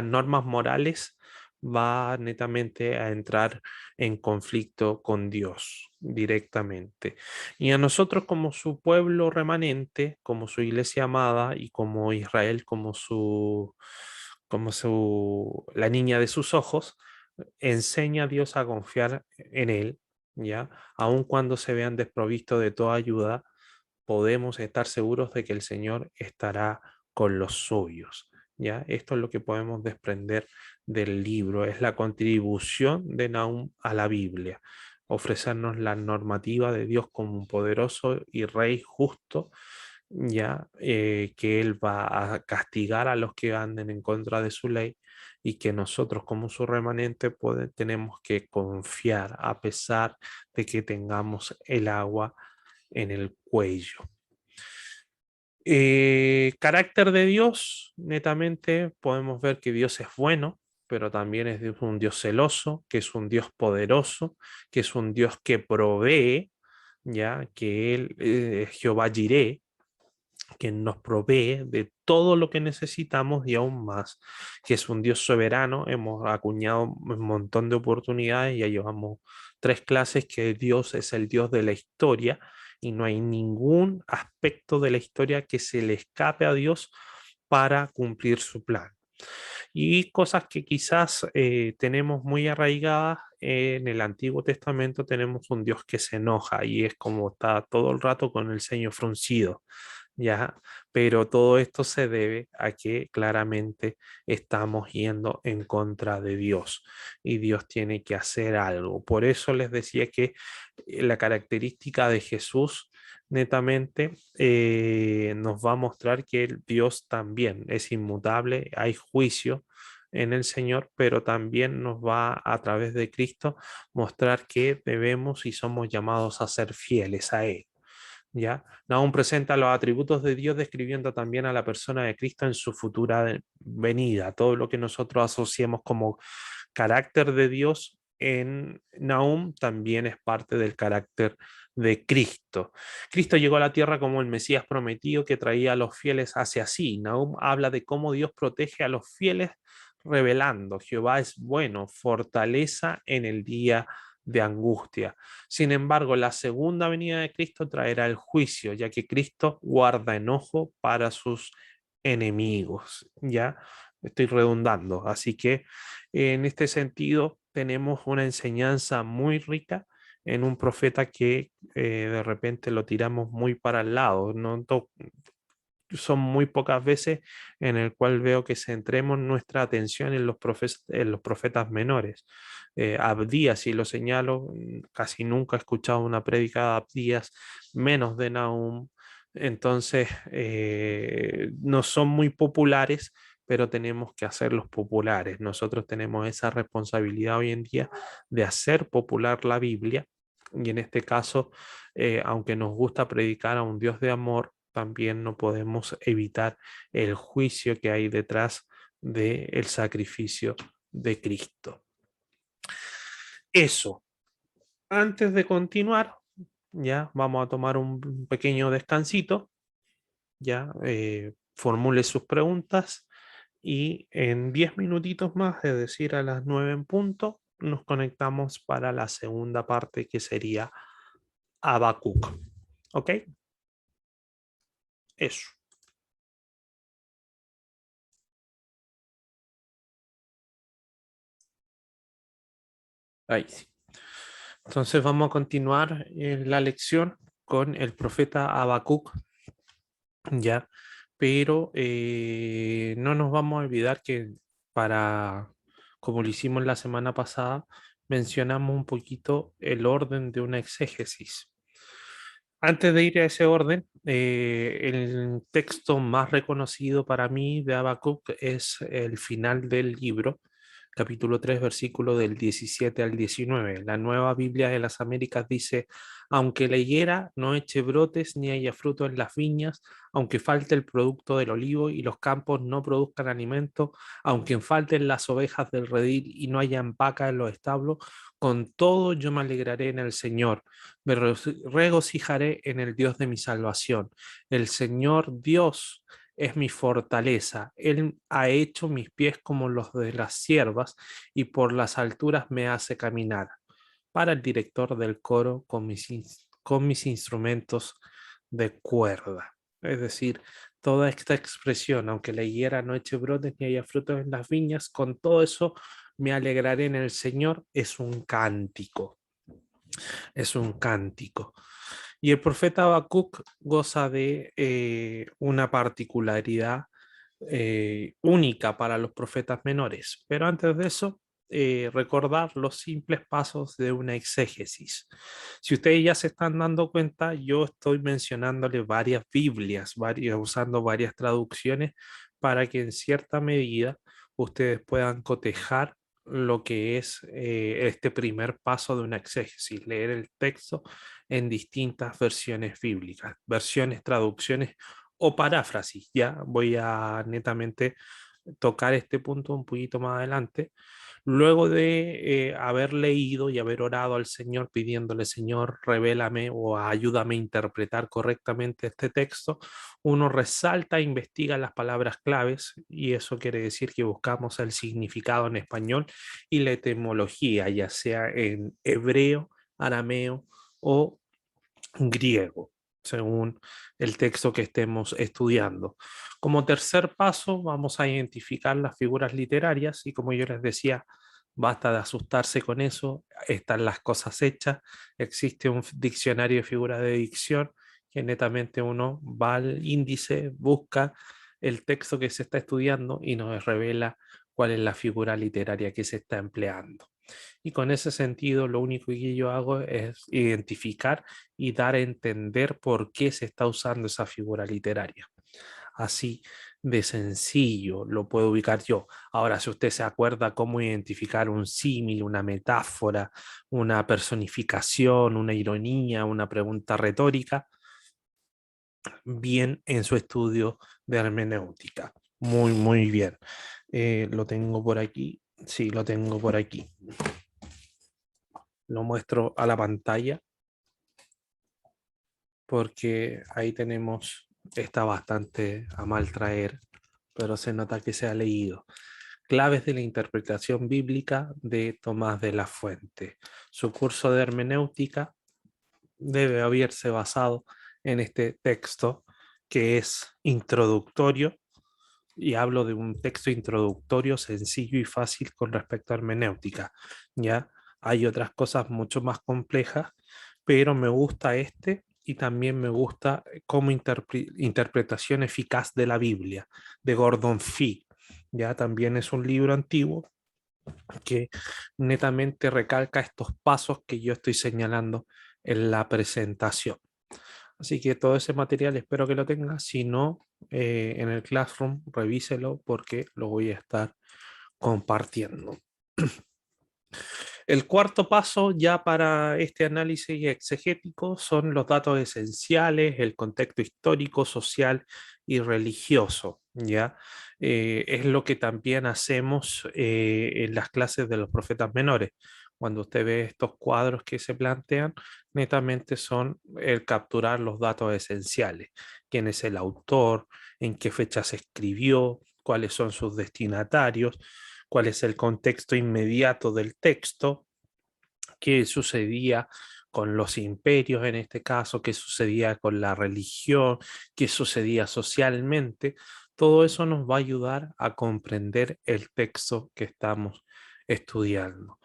normas morales va netamente a entrar en conflicto con Dios directamente. Y a nosotros como su pueblo remanente, como su iglesia amada y como Israel, la niña de sus ojos, enseña a Dios a confiar en Él, ¿ya? Aun cuando se vean desprovistos de toda ayuda, podemos estar seguros de que el Señor estará con los suyos. ¿Ya? Esto es lo que podemos desprender del libro, es la contribución de Nahum a la Biblia, ofrecernos la normativa de Dios como un poderoso y rey justo, ya que Él va a castigar a los que anden en contra de su ley y que nosotros como su remanente tenemos que confiar a pesar de que tengamos el agua en el cuello. Carácter de Dios, netamente podemos ver que Dios es bueno, pero también es un Dios celoso, que es un Dios poderoso, que es un Dios que provee, ya que Él es Jehová Jireh, que nos provee de todo lo que necesitamos y aún más, que es un Dios soberano. Hemos acuñado un montón de oportunidades, ya llevamos 3 clases, que Dios es el Dios de la historia y no hay ningún aspecto de la historia que se le escape a Dios para cumplir su plan. Y cosas que quizás tenemos muy arraigadas en el Antiguo Testamento, tenemos un Dios que se enoja y es como está todo el rato con el ceño fruncido. ¿Ya? Pero todo esto se debe a que claramente estamos yendo en contra de Dios y Dios tiene que hacer algo. Por eso les decía que la característica de Jesús netamente nos va a mostrar que Dios también es inmutable, hay juicio en el Señor, pero también nos va a través de Cristo mostrar que debemos y somos llamados a ser fieles a Él. ¿Ya? Nahum presenta los atributos de Dios describiendo también a la persona de Cristo en su futura venida. Todo lo que nosotros asociemos como carácter de Dios en Nahum también es parte del carácter de Cristo. Cristo llegó a la tierra como el Mesías prometido que traía a los fieles hacia sí. Nahum habla de cómo Dios protege a los fieles revelando: Jehová es bueno, fortaleza en el día de angustia. Sin embargo, la segunda venida de Cristo traerá el juicio, ya que Cristo guarda enojo para sus enemigos. Ya estoy redundando, así que en este sentido tenemos una enseñanza muy rica en un profeta que de repente lo tiramos muy para el lado. No son muy pocas veces en el cual veo que centremos nuestra atención en los profetas menores. Abdías, si lo señalo, casi nunca he escuchado una prédica de Abdías, menos de Nahum. Entonces, no son muy populares, pero tenemos que hacerlos populares. Nosotros tenemos esa responsabilidad hoy en día de hacer popular la Biblia. Y en este caso, aunque nos gusta predicar a un Dios de amor, también no podemos evitar el juicio que hay detrás del sacrificio de Cristo. Eso. Antes de continuar, ya vamos a tomar un pequeño descansito, ya formule sus preguntas y en 10 minutitos más, es decir, a las 9 en punto, nos conectamos para la segunda parte que sería Habacuc. ¿Ok? Eso. Ahí sí. Entonces vamos a continuar la lección con el profeta Habacuc, ya, pero no nos vamos a olvidar que para, como lo hicimos la semana pasada, mencionamos un poquito el orden de una exégesis. Antes de ir a ese orden, el texto más reconocido para mí de Habacuc es el final del libro, capítulo 3, versículo del 17 al 19. La Nueva Biblia de las Américas dice: aunque la higuera no eche brotes ni haya fruto en las viñas, aunque falte el producto del olivo y los campos no produzcan alimento, aunque falten las ovejas del redil y no hayan vacas en los establos, con todo yo me alegraré en el Señor, me regocijaré en el Dios de mi salvación. El Señor Dios es mi fortaleza. Él ha hecho mis pies como los de las siervas y por las alturas me hace caminar. Para el director del coro con mis instrumentos de cuerda. Es decir, toda esta expresión, aunque la higuera no eche brotes ni haya frutos en las viñas, con todo eso me alegraré en el Señor, es un cántico. Es un cántico. Y el profeta Habacuc goza de una particularidad única para los profetas menores. Pero antes de eso, recordar los simples pasos de una exégesis. Si ustedes ya se están dando cuenta, yo estoy mencionándole varias Biblias, usando varias traducciones para que en cierta medida ustedes puedan cotejar lo que es este primer paso de una exégesis, leer el texto en distintas versiones bíblicas, versiones, traducciones o paráfrasis. Ya voy a netamente tocar este punto un poquito más adelante. Luego de haber leído y haber orado al Señor pidiéndole: Señor, revélame o ayúdame a interpretar correctamente este texto, uno resalta e investiga las palabras claves, y eso quiere decir que buscamos el significado en español y la etimología, ya sea en hebreo, arameo o griego, según el texto que estemos estudiando. Como tercer paso, vamos a identificar las figuras literarias y, como yo les decía, basta de asustarse con eso, están las cosas hechas, existe un diccionario de figuras de dicción que netamente uno va al índice, busca el texto que se está estudiando y nos revela cuál es la figura literaria que se está empleando. Y con ese sentido, lo único que yo hago es identificar y dar a entender por qué se está usando esa figura literaria. Así de sencillo, lo puedo ubicar yo. Ahora, si usted se acuerda cómo identificar un símil, una metáfora, una personificación, una ironía, una pregunta retórica, bien en su estudio de hermenéutica. Muy, muy bien. Lo tengo por aquí. Sí, lo tengo por aquí. Lo muestro a la pantalla porque ahí tenemos, está bastante a mal traer, pero se nota que se ha leído. Claves de la interpretación bíblica de Tomás de la Fuente. Su curso de hermenéutica debe haberse basado en este texto que es introductorio, y hablo de un texto introductorio sencillo y fácil con respecto a hermenéutica. Ya hay otras cosas mucho más complejas, pero me gusta este y también me gusta como interpretación eficaz de la Biblia, de Gordon Fee. Ya también es un libro antiguo que netamente recalca estos pasos que yo estoy señalando en la presentación. Así que todo ese material espero que lo tenga. Si no, en el Classroom, revíselo porque lo voy a estar compartiendo. El cuarto paso ya para este análisis exegético son los datos esenciales, el contexto histórico, social y religioso. ¿Ya? Es lo que también hacemos en las clases de los profetas menores. Cuando usted ve estos cuadros que se plantean, netamente son el capturar los datos esenciales. ¿Quién es el autor? ¿En qué fecha se escribió? ¿Cuáles son sus destinatarios? ¿Cuál es el contexto inmediato del texto? ¿Qué sucedía con los imperios en este caso? ¿Qué sucedía con la religión? ¿Qué sucedía socialmente? Todo eso nos va a ayudar a comprender el texto que estamos estudiando.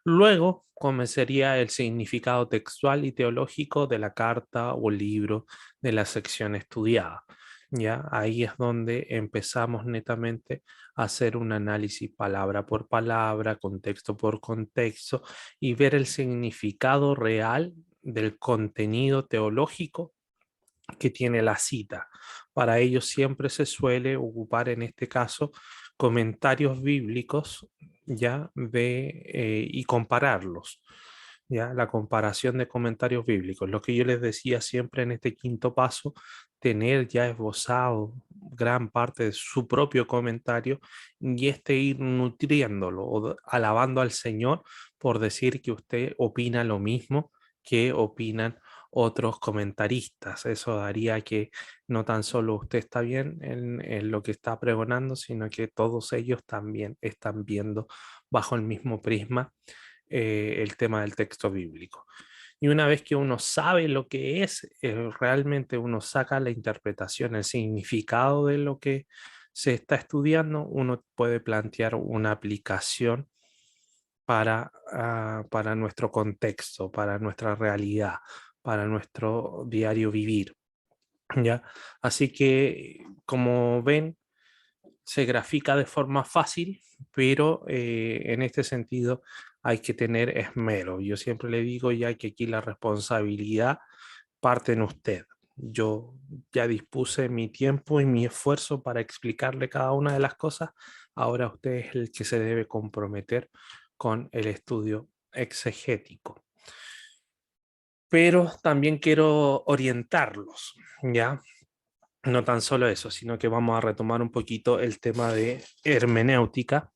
Luego comenzaría el significado textual y teológico de la carta o libro de la sección estudiada. Ya ahí es donde empezamos netamente a hacer un análisis palabra por palabra, contexto por contexto y ver el significado real del contenido teológico que tiene la cita. Para ello siempre se suele ocupar en este caso comentarios bíblicos ya y compararlos. Ya la comparación de comentarios bíblicos, lo que yo les decía siempre en este quinto paso, tener ya esbozado gran parte de su propio comentario y este ir nutriéndolo o alabando al Señor por decir que usted opina lo mismo que opinan otros comentaristas. Eso haría que no tan solo usted está bien en lo que está pregonando, sino que todos ellos también están viendo bajo el mismo prisma el tema del texto bíblico. Y una vez que uno sabe lo que es, realmente uno saca la interpretación, el significado de lo que se está estudiando, uno puede plantear una aplicación para nuestro contexto, para nuestra realidad, para nuestro diario vivir. ¿Ya? Así que, como ven, se grafica de forma fácil, pero en este sentido hay que tener esmero. Yo siempre le digo ya que aquí la responsabilidad parte en usted. Yo ya dispuse mi tiempo y mi esfuerzo para explicarle cada una de las cosas. Ahora usted es el que se debe comprometer con el estudio exegético. Pero también quiero orientarlos, ¿ya? No tan solo eso, sino que vamos a retomar un poquito el tema de hermenéutica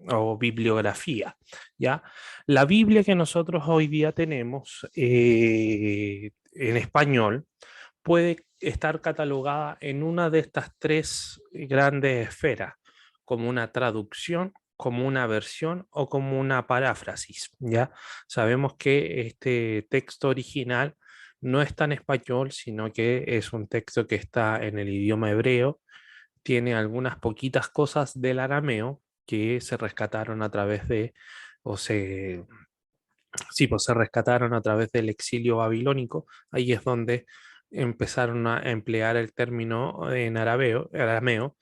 o bibliografía, ¿ya? La Biblia que nosotros hoy día tenemos en español puede estar catalogada en una de estas tres grandes esferas, como una traducción, como una versión o como una paráfrasis, ¿ya? Sabemos que este texto original no está en español, sino que es un texto que está en el idioma hebreo, tiene algunas poquitas cosas del arameo que se rescataron a través de, o se, sí, pues se rescataron a través del exilio babilónico. Ahí es donde empezaron a emplear el término en arameo,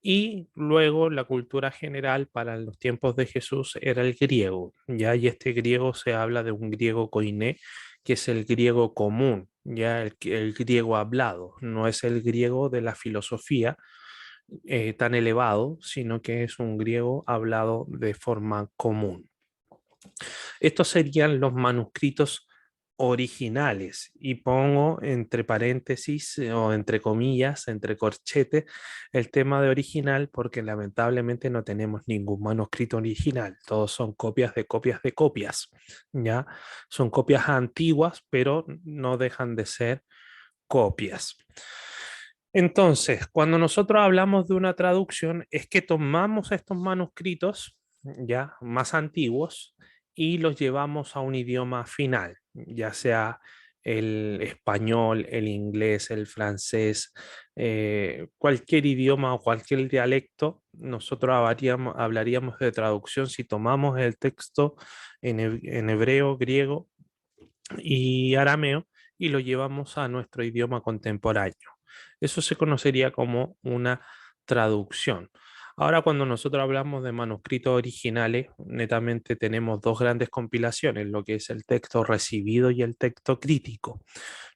y luego la cultura general para los tiempos de Jesús era el griego, ya, y este griego se habla de un griego koiné, que es el griego común, ya el griego hablado, no es el griego de la filosofía, tan elevado, sino que es un griego hablado de forma común. Estos serían los manuscritos originales, y pongo entre paréntesis o entre comillas, entre corchetes, el tema de original, porque lamentablemente no tenemos ningún manuscrito original, todos son copias de copias de copias, ¿ya? Son copias antiguas, pero no dejan de ser copias. Entonces, cuando nosotros hablamos de una traducción, es que tomamos estos manuscritos ya más antiguos y los llevamos a un idioma final, ya sea el español, el inglés, el francés, cualquier idioma o cualquier dialecto. Nosotros hablaríamos de traducción si tomamos el texto en hebreo, griego y arameo y lo llevamos a nuestro idioma contemporáneo. Eso se conocería como una traducción. Ahora, cuando nosotros hablamos de manuscritos originales, netamente tenemos dos grandes compilaciones, lo que es el texto recibido y el texto crítico.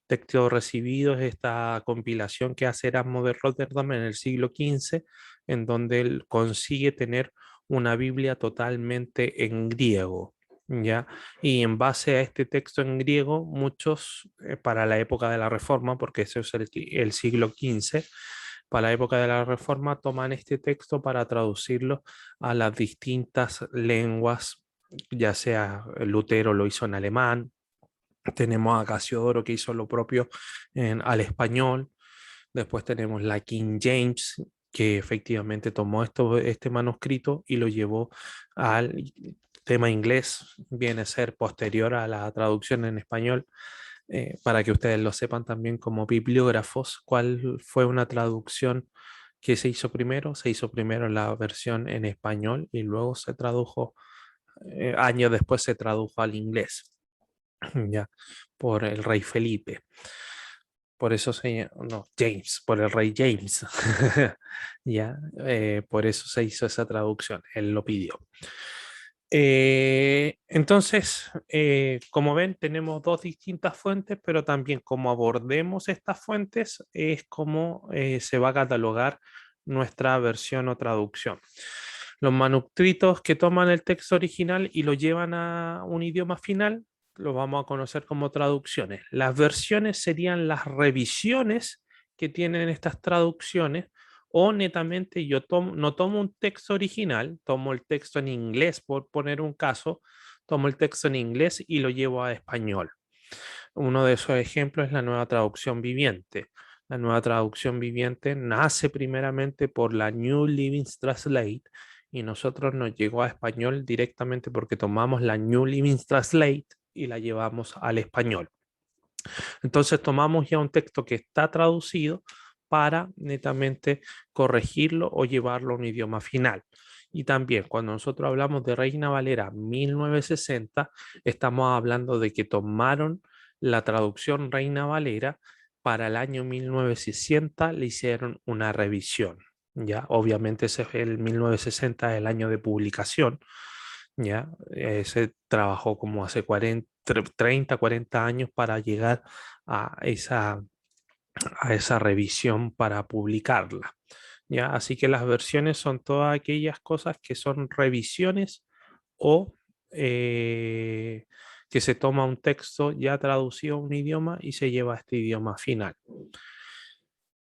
Texto recibido es esta compilación que hace Erasmo de Rotterdam en el siglo XV, en donde él consigue tener una Biblia totalmente en griego. ¿Ya? Y en base a este texto en griego, muchos, para la época de la Reforma, porque eso es el siglo XV, para la época de la Reforma toman este texto para traducirlo a las distintas lenguas, ya sea Lutero lo hizo en alemán, tenemos a Casiodoro que hizo lo propio al español. Después tenemos la King James, que efectivamente tomó este manuscrito y lo llevó al tema inglés, viene a ser posterior a la traducción en español, para que ustedes lo sepan también como bibliógrafos, cuál fue una traducción que se hizo primero. Se hizo primero la versión en español y luego se tradujo, años después se tradujo al inglés, ya, por el rey Felipe. Por eso no, James, por el rey James. Ya, por eso se hizo esa traducción, él lo pidió. Entonces, como ven, tenemos dos distintas fuentes, pero también como abordemos estas fuentes es como se va a catalogar nuestra versión o traducción. Los manuscritos que toman el texto original y lo llevan a un idioma final, lo vamos a conocer como traducciones. Las versiones serían las revisiones que tienen estas traducciones, o netamente yo no tomo un texto original, tomo el texto en inglés, por poner un caso, tomo el texto en inglés y lo llevo a español. Uno de esos ejemplos es la nueva traducción viviente. La nueva traducción viviente nace primeramente por la New Living Translate y nosotros nos llegó a español directamente porque tomamos la New Living Translate y la llevamos al español. Entonces tomamos ya un texto que está traducido para netamente corregirlo o llevarlo a un idioma final. Y también cuando nosotros hablamos de Reina Valera 1960, estamos hablando de que tomaron la traducción Reina Valera para el año 1960, le hicieron una revisión. Ya, obviamente ese es el 1960, el año de publicación. Ya, se trabajó como hace 30, 40 años para llegar a esa revisión para publicarla. ¿Ya? Así que las versiones son todas aquellas cosas que son revisiones o que se toma un texto ya traducido a un idioma y se lleva a este idioma final.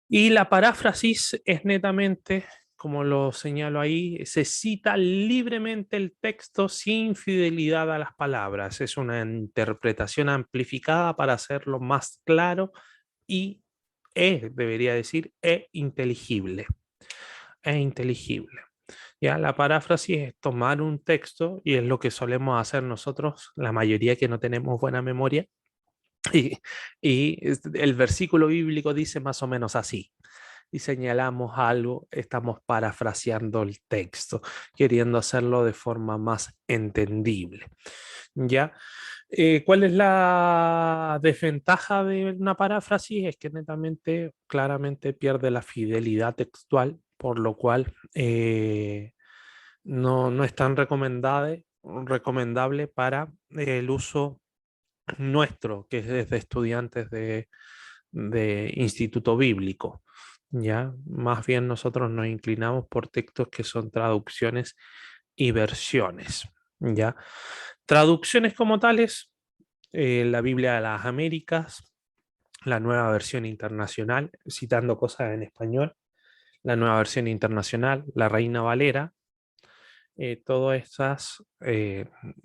Y la paráfrasis es netamente, como lo señalo ahí, se cita libremente el texto sin fidelidad a las palabras. Es una interpretación amplificada para hacerlo más claro y debería decir, inteligible. Es inteligible. Ya, la paráfrasis es tomar un texto, y es lo que solemos hacer nosotros, la mayoría que no tenemos buena memoria, y, el versículo bíblico dice más o menos así, y señalamos algo, estamos parafraseando el texto, queriendo hacerlo de forma más entendible. ¿Ya? ¿Cuál es la desventaja de una paráfrasis? Es que netamente, claramente pierde la fidelidad textual, por lo cual no es tan recomendable para el uso nuestro, que es de estudiantes de instituto bíblico. ¿ya? Más bien nosotros nos inclinamos por textos que son traducciones y versiones, ¿ya? Traducciones como tales, la Biblia de las Américas, la nueva versión internacional, citando cosas en español, la nueva versión internacional, la Reina Valera, todas esas,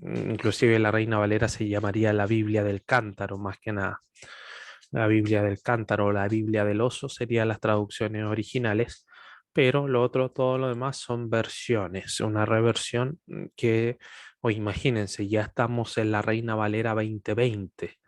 inclusive la Reina Valera se llamaría la Biblia del Cántaro, más que nada. La Biblia del Cántaro o la Biblia del Oso serían las traducciones originales, pero lo otro, todo lo demás son versiones, una reversión que, o imagínense, ya estamos en la Reina Valera 2020,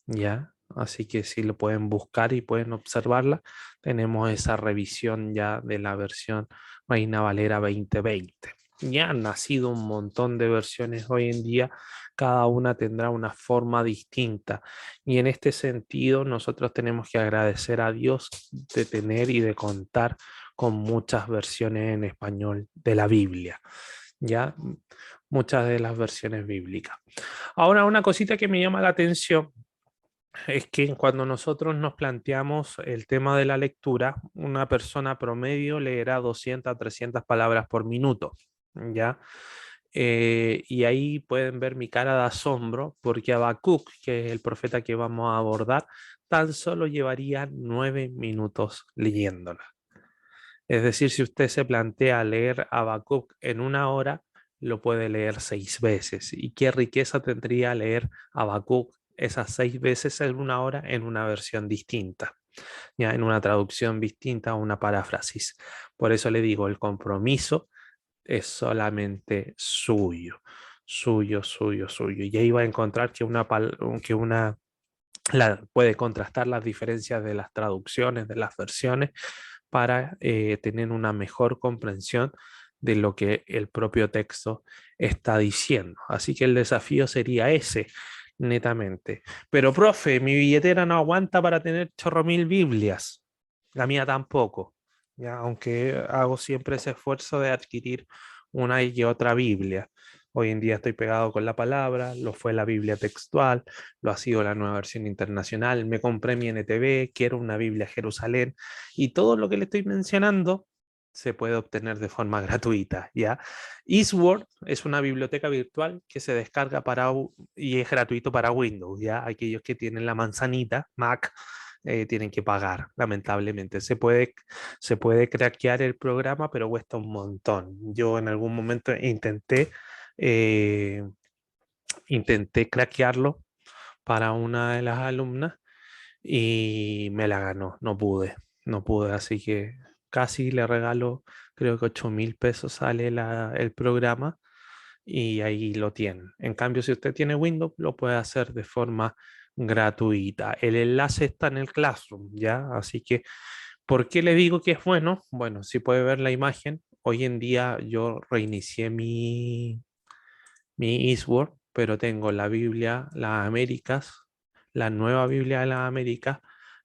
¿ya? Así que si lo pueden buscar y pueden observarla, tenemos esa revisión ya de la versión Reina Valera 2020. Ya han nacido un montón de versiones hoy en día, cada una tendrá una forma distinta. Y en este sentido, nosotros tenemos que agradecer a Dios de tener y de contar con muchas versiones en español de la Biblia, ya muchas de las versiones bíblicas. Ahora, una cosita que me llama la atención es que cuando nosotros nos planteamos el tema de la lectura, una persona promedio leerá 200 a 300 palabras por minuto, ¿ya? Y ahí pueden ver mi cara de asombro porque Habacuc, que es el profeta que vamos a abordar, tan solo llevaría 9 minutos leyéndola. Es decir, si usted se plantea leer Habacuc en una hora, lo puede leer 6 veces. ¿Y qué riqueza tendría leer Habacuc esas 6 veces en una hora en una versión distinta, ya en una traducción distinta o una paráfrasis? Por eso le digo, el compromiso es solamente suyo, suyo, suyo, suyo. Y ahí va a encontrar que puede contrastar las diferencias de las traducciones, de las versiones, para tener una mejor comprensión de lo que el propio texto está diciendo. Así que el desafío sería ese, netamente. Pero, profe, mi billetera no aguanta para tener chorro mil Biblias. La mía tampoco. Ya, aunque hago siempre ese esfuerzo de adquirir una y otra Biblia. Hoy en día estoy pegado con la palabra, lo fue la Biblia textual, lo ha sido la nueva versión internacional, me compré mi NTV, quiero una Biblia Jerusalén, y todo lo que le estoy mencionando se puede obtener de forma gratuita, ¿ya? Eastword es una biblioteca virtual que se descarga y es gratuito para Windows, ¿ya? Aquellos que tienen la manzanita, Mac, tienen que pagar, lamentablemente. Se puede craquear el programa, pero cuesta un montón. Yo en algún momento eh, intenté craquearlo para una de las alumnas y me la ganó, no pude, así que casi le regalo, creo que 8.000 pesos sale el programa y ahí lo tienen. En cambio, si usted tiene Windows, lo puede hacer de forma gratuita. El enlace está en el Classroom, ¿ya? Así que, ¿por qué le digo que es bueno? Bueno, si puede ver la imagen, hoy en día yo reinicié mi Eastword, pero tengo la Biblia, las Américas, la nueva Biblia de las Américas,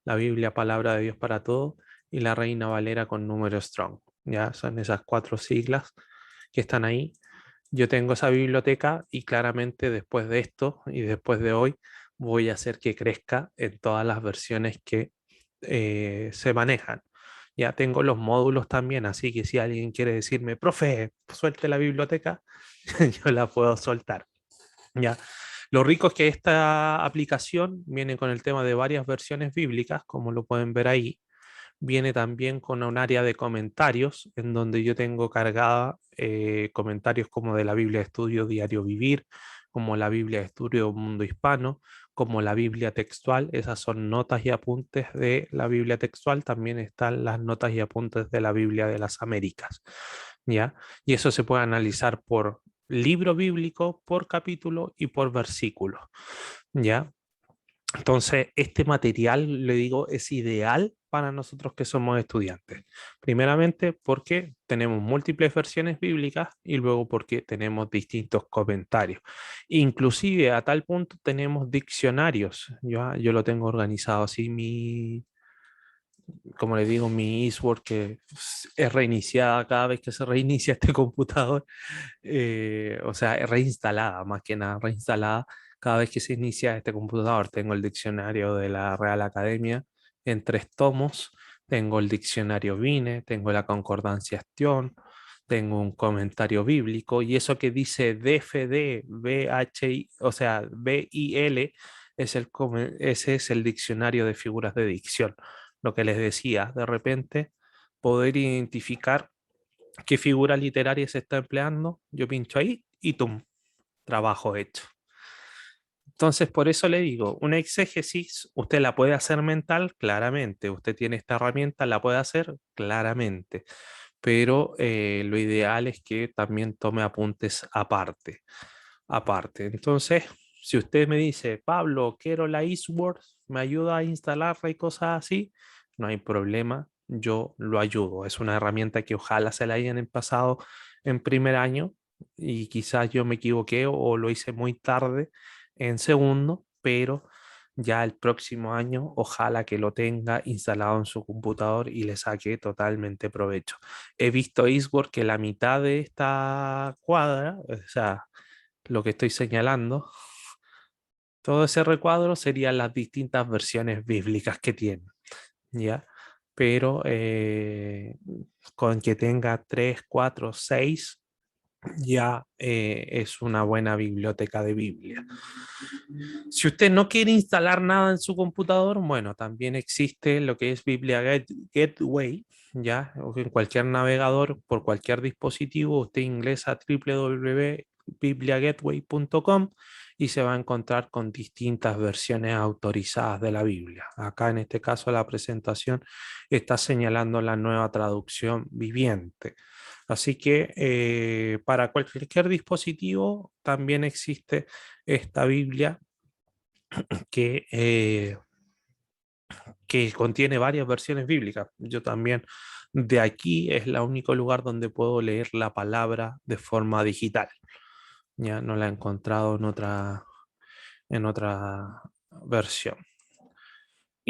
la Biblia Palabra de Dios para Todos y la Reina Valera con número Strong. Ya son esas 4 siglas que están ahí. Yo tengo esa biblioteca y claramente después de esto y después de hoy voy a hacer que crezca en todas las versiones que se manejan. Ya tengo los módulos también, así que si alguien quiere decirme, profe, suelte la biblioteca, yo la puedo soltar. Ya. Lo rico es que esta aplicación viene con el tema de varias versiones bíblicas, como lo pueden ver ahí. Viene también con un área de comentarios, en donde yo tengo cargada comentarios como de la Biblia de Estudio Diario Vivir, como la Biblia de Estudio Mundo Hispano, como la Biblia textual. Esas son notas y apuntes de la Biblia textual. También están las notas y apuntes de la Biblia de las Américas, ¿ya? Y eso se puede analizar por libro bíblico, por capítulo y por versículo, ¿ya? Entonces, este material, le digo, es ideal para nosotros que somos estudiantes. Primeramente, porque tenemos múltiples versiones bíblicas y luego porque tenemos distintos comentarios. Inclusive a tal punto tenemos diccionarios. Yo lo tengo organizado así, como le digo, mi eSword que es reiniciada cada vez que se reinicia este computador, o sea, es reinstalada, más que nada, reinstalada cada vez que se inicia este computador. Tengo el diccionario de la Real Academia en 3 tomos, tengo el diccionario Vine, tengo la concordancia Astión, tengo un comentario bíblico y eso que dice DFD, BHI, o sea, BIL, ese es el diccionario de figuras de dicción. Lo que les decía, de repente poder identificar qué figura literaria se está empleando, yo pincho ahí y ¡tum! Trabajo hecho. Entonces, por eso le digo, una exégesis usted la puede hacer mental, claramente. Usted tiene esta herramienta, la puede hacer claramente. Pero lo ideal es que también tome apuntes aparte. Aparte. Entonces, si usted me dice, Pablo, quiero la Eastword, me ayuda a instalarla y cosas así, no hay problema, yo lo ayudo. Es una herramienta que ojalá se la hayan pasado en primer año y quizás yo me equivoqué o lo hice muy tarde en segundo, pero ya el próximo año ojalá que lo tenga instalado en su computador y le saque totalmente provecho. He visto Eastword que la mitad de esta cuadra, o sea, lo que estoy señalando, todo ese recuadro serían las distintas versiones bíblicas que tiene, ¿ya? Pero con que tenga 3, 4, 6 ya es una buena biblioteca de Biblia. Si usted no quiere instalar nada en su computador, bueno, también existe lo que es Biblia Gateway, ya, o en cualquier navegador, por cualquier dispositivo, usted ingresa a www.bibliagateway.com y se va a encontrar con distintas versiones autorizadas de la Biblia. Acá en este caso la presentación está señalando la nueva traducción viviente. Así que para cualquier dispositivo también existe esta Biblia que, que contiene varias versiones bíblicas. Yo también de aquí es el único lugar donde puedo leer la palabra de forma digital. Ya no la he encontrado en otra versión.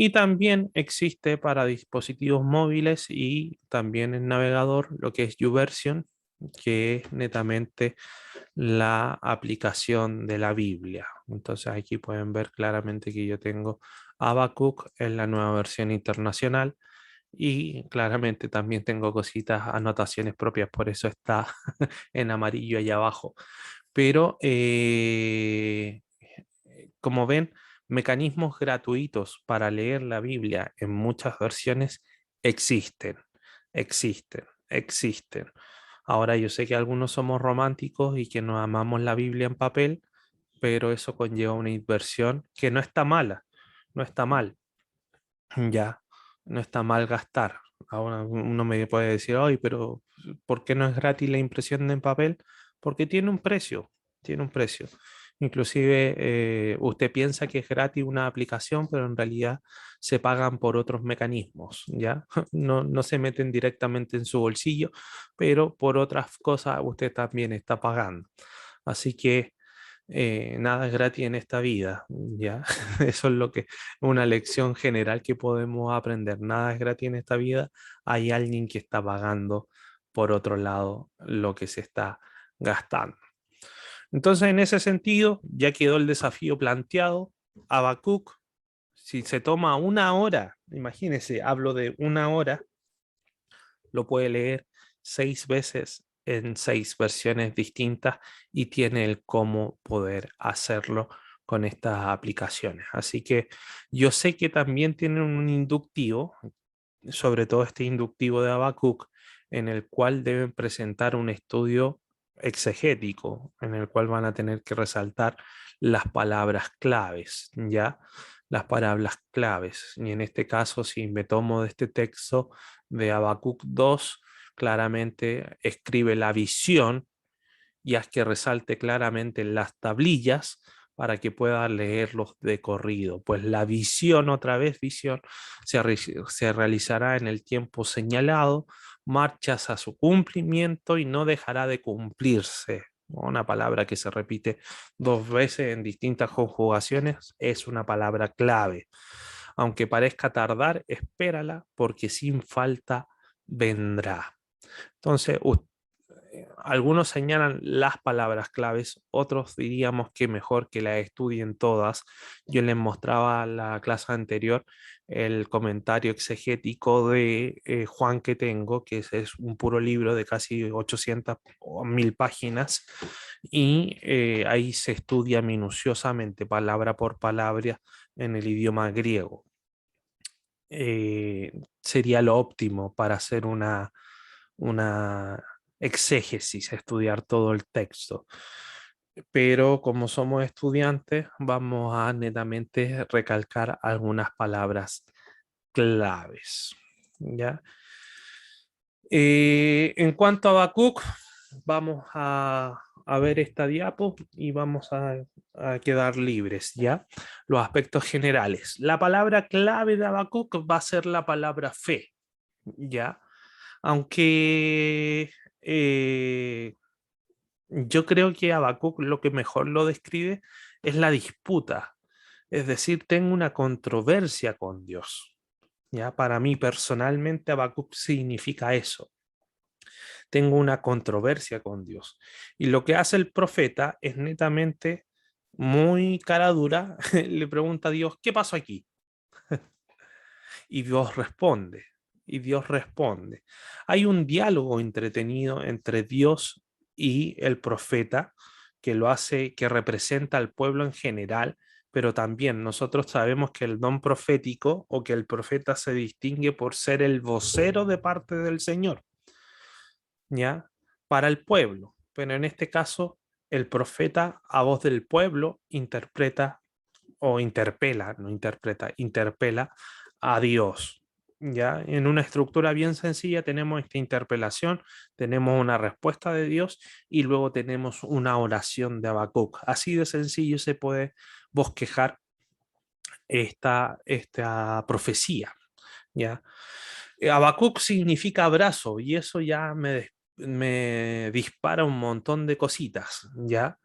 Y también existe para dispositivos móviles y también en navegador lo que es YouVersion, que es netamente la aplicación de la Biblia. Entonces aquí pueden ver claramente que yo tengo Habacuc en la nueva versión internacional y claramente también tengo cositas, anotaciones propias, por eso está en amarillo allá abajo. Pero como ven, mecanismos gratuitos para leer la Biblia en muchas versiones existen, existen. Ahora yo sé que algunos somos románticos y que nos amamos la Biblia en papel, pero eso conlleva una inversión que no está mala, no está mal, ya, no está mal gastar. Ahora uno me puede decir, ay, pero ¿por qué no es gratis la impresión en papel? Porque tiene un precio, tiene un precio. Inclusive usted piensa que es gratis una aplicación, pero en realidad se pagan por otros mecanismos, ¿ya? No, no se meten directamente en su bolsillo, pero por otras cosas usted también está pagando. Así que nada es gratis en esta vida, ¿ya? Eso es lo que, una lección general que podemos aprender. Nada es gratis en esta vida. Hay alguien que está pagando por otro lado lo que se está gastando. Entonces, en ese sentido, ya quedó el desafío planteado. Habacuc, si se toma una hora, imagínense, hablo de una hora, lo puede leer 6 veces en 6 versiones distintas y tiene el cómo poder hacerlo con estas aplicaciones. Así que yo sé que también tienen un inductivo, sobre todo este inductivo de Habacuc, en el cual deben presentar un estudio exegético, en el cual van a tener que resaltar las palabras claves, ¿ya? Las palabras claves. Y en este caso, si me tomo de este texto de Habacuc 2, claramente escribe la visión y haz que resalte claramente las tablillas para que pueda leerlos de corrido. Pues la visión, otra vez visión, se realizará en el tiempo señalado, marchas a su cumplimiento y no dejará de cumplirse. Una palabra que se repite 2 veces en distintas conjugaciones es una palabra clave. Aunque parezca tardar, espérala porque sin falta vendrá. Entonces, algunos señalan las palabras claves, otros diríamos que mejor que las estudien todas. Yo les mostraba la clase anterior el comentario exegético de Juan que tengo, que es un puro libro de casi 800 o 1000 páginas, y ahí se estudia minuciosamente, palabra por palabra, en el idioma griego. Sería lo óptimo para hacer una exégesis, estudiar todo el texto. Pero como somos estudiantes, vamos a netamente recalcar algunas palabras claves. ¿Ya? En cuanto a Habacuc, vamos a ver esta diapo y vamos a quedar libres, ¿ya? Los aspectos generales. La palabra clave de Habacuc va a ser la palabra fe, ¿ya? Aunque yo creo que Habacuc lo que mejor lo describe es la disputa. Es decir, tengo una controversia con Dios. ¿Ya? Para mí personalmente Habacuc significa eso. Tengo una controversia con Dios. Y lo que hace el profeta es netamente muy cara dura. Le pregunta a Dios, ¿qué pasó aquí? Y Dios responde. Y Dios responde. Hay un diálogo entretenido entre Dios y el profeta que lo hace, que representa al pueblo en general, pero también nosotros sabemos que el don profético o que el profeta se distingue por ser el vocero de parte del Señor, ¿ya? Para el pueblo. Pero en este caso, el profeta a voz del pueblo interpreta o interpela, no interpreta, interpela a Dios. ¿Ya? En una estructura bien sencilla tenemos esta interpelación, tenemos una respuesta de Dios y luego tenemos una oración de Habacuc. Así de sencillo se puede bosquejar esta profecía. ¿Ya? Habacuc significa abrazo y eso ya me dispara un montón de cositas, ¿ya?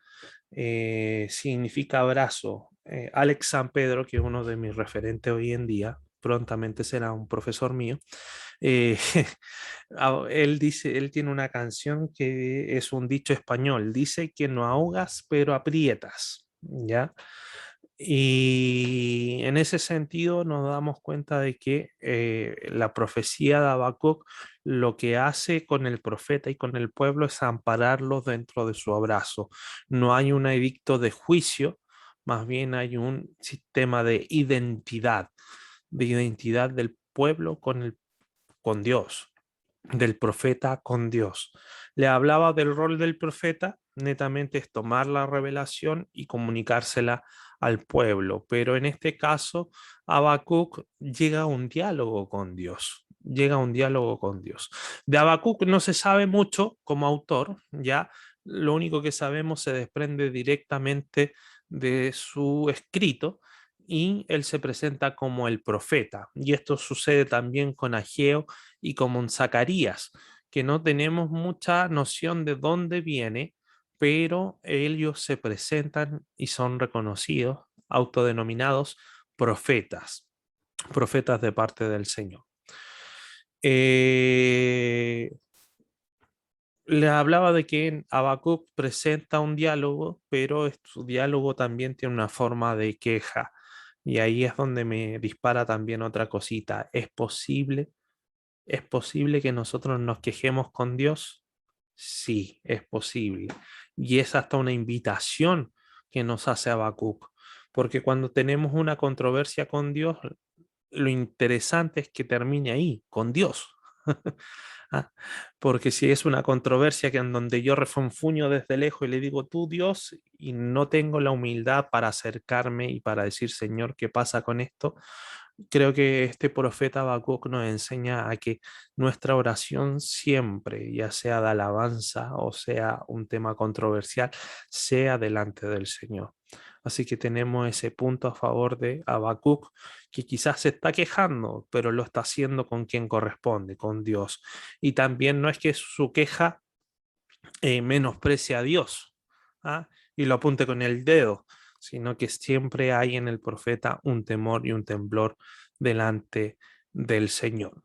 Significa abrazo. Alex San Pedro, que es uno de mis referentes hoy en día, prontamente será un profesor mío, eh, él dice, él tiene una canción que es un dicho español, dice que no ahogas, pero aprietas, ¿ya? Y en ese sentido nos damos cuenta de que la profecía de Habacuc lo que hace con el profeta y con el pueblo es ampararlos dentro de su abrazo. No hay un edicto de juicio, más bien hay un sistema de identidad del pueblo con Dios, del profeta con Dios. Le hablaba del rol del profeta, netamente es tomar la revelación y comunicársela al pueblo, pero en este caso Habacuc llega a un diálogo con Dios, llega a un diálogo con Dios. De Habacuc no se sabe mucho como autor, ya lo único que sabemos se desprende directamente de su escrito y él se presenta como el profeta. Y esto sucede también con Ageo y como en Zacarías, que no tenemos mucha noción de dónde viene, pero ellos se presentan y son reconocidos, autodenominados profetas, profetas de parte del Señor. Eh, Le hablaba de que Habacuc presenta un diálogo, pero su diálogo también tiene una forma de queja. Y ahí es donde me dispara también otra cosita. ¿Es posible que nosotros nos quejemos con Dios? Sí, es posible. Y es hasta una invitación que nos hace Habacuc. Porque cuando tenemos una controversia con Dios, lo interesante es que termine ahí, con Dios. Ah, porque si es una controversia que en donde yo refunfuño desde lejos y le digo, tú Dios, y no tengo la humildad para acercarme y para decir, Señor, ¿qué pasa con esto? Creo que este profeta Habacuc nos enseña a que nuestra oración siempre, ya sea de alabanza o sea un tema controversial, sea delante del Señor. Así que tenemos ese punto a favor de Habacuc, que quizás se está quejando, pero lo está haciendo con quien corresponde, con Dios. Y también no es que su queja menosprecie a Dios, ¿ah? Y lo apunte con el dedo, sino que siempre hay en el profeta un temor y un temblor delante del Señor.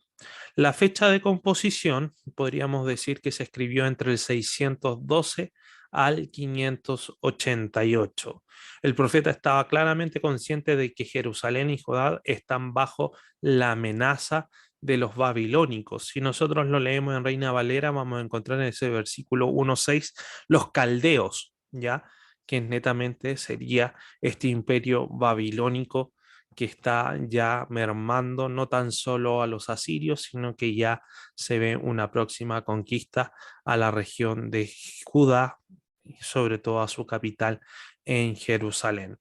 La fecha de composición, podríamos decir que se escribió entre el 612 al 588. El profeta estaba claramente consciente de que Jerusalén y Judá están bajo la amenaza de los babilónicos. Si nosotros lo leemos en Reina Valera, vamos a encontrar en ese versículo 1:6 los caldeos, ¿ya? Que netamente sería este imperio babilónico que está ya mermando no tan solo a los asirios, sino que ya se ve una próxima conquista a la región de Judá, y sobre todo a su capital en Jerusalén.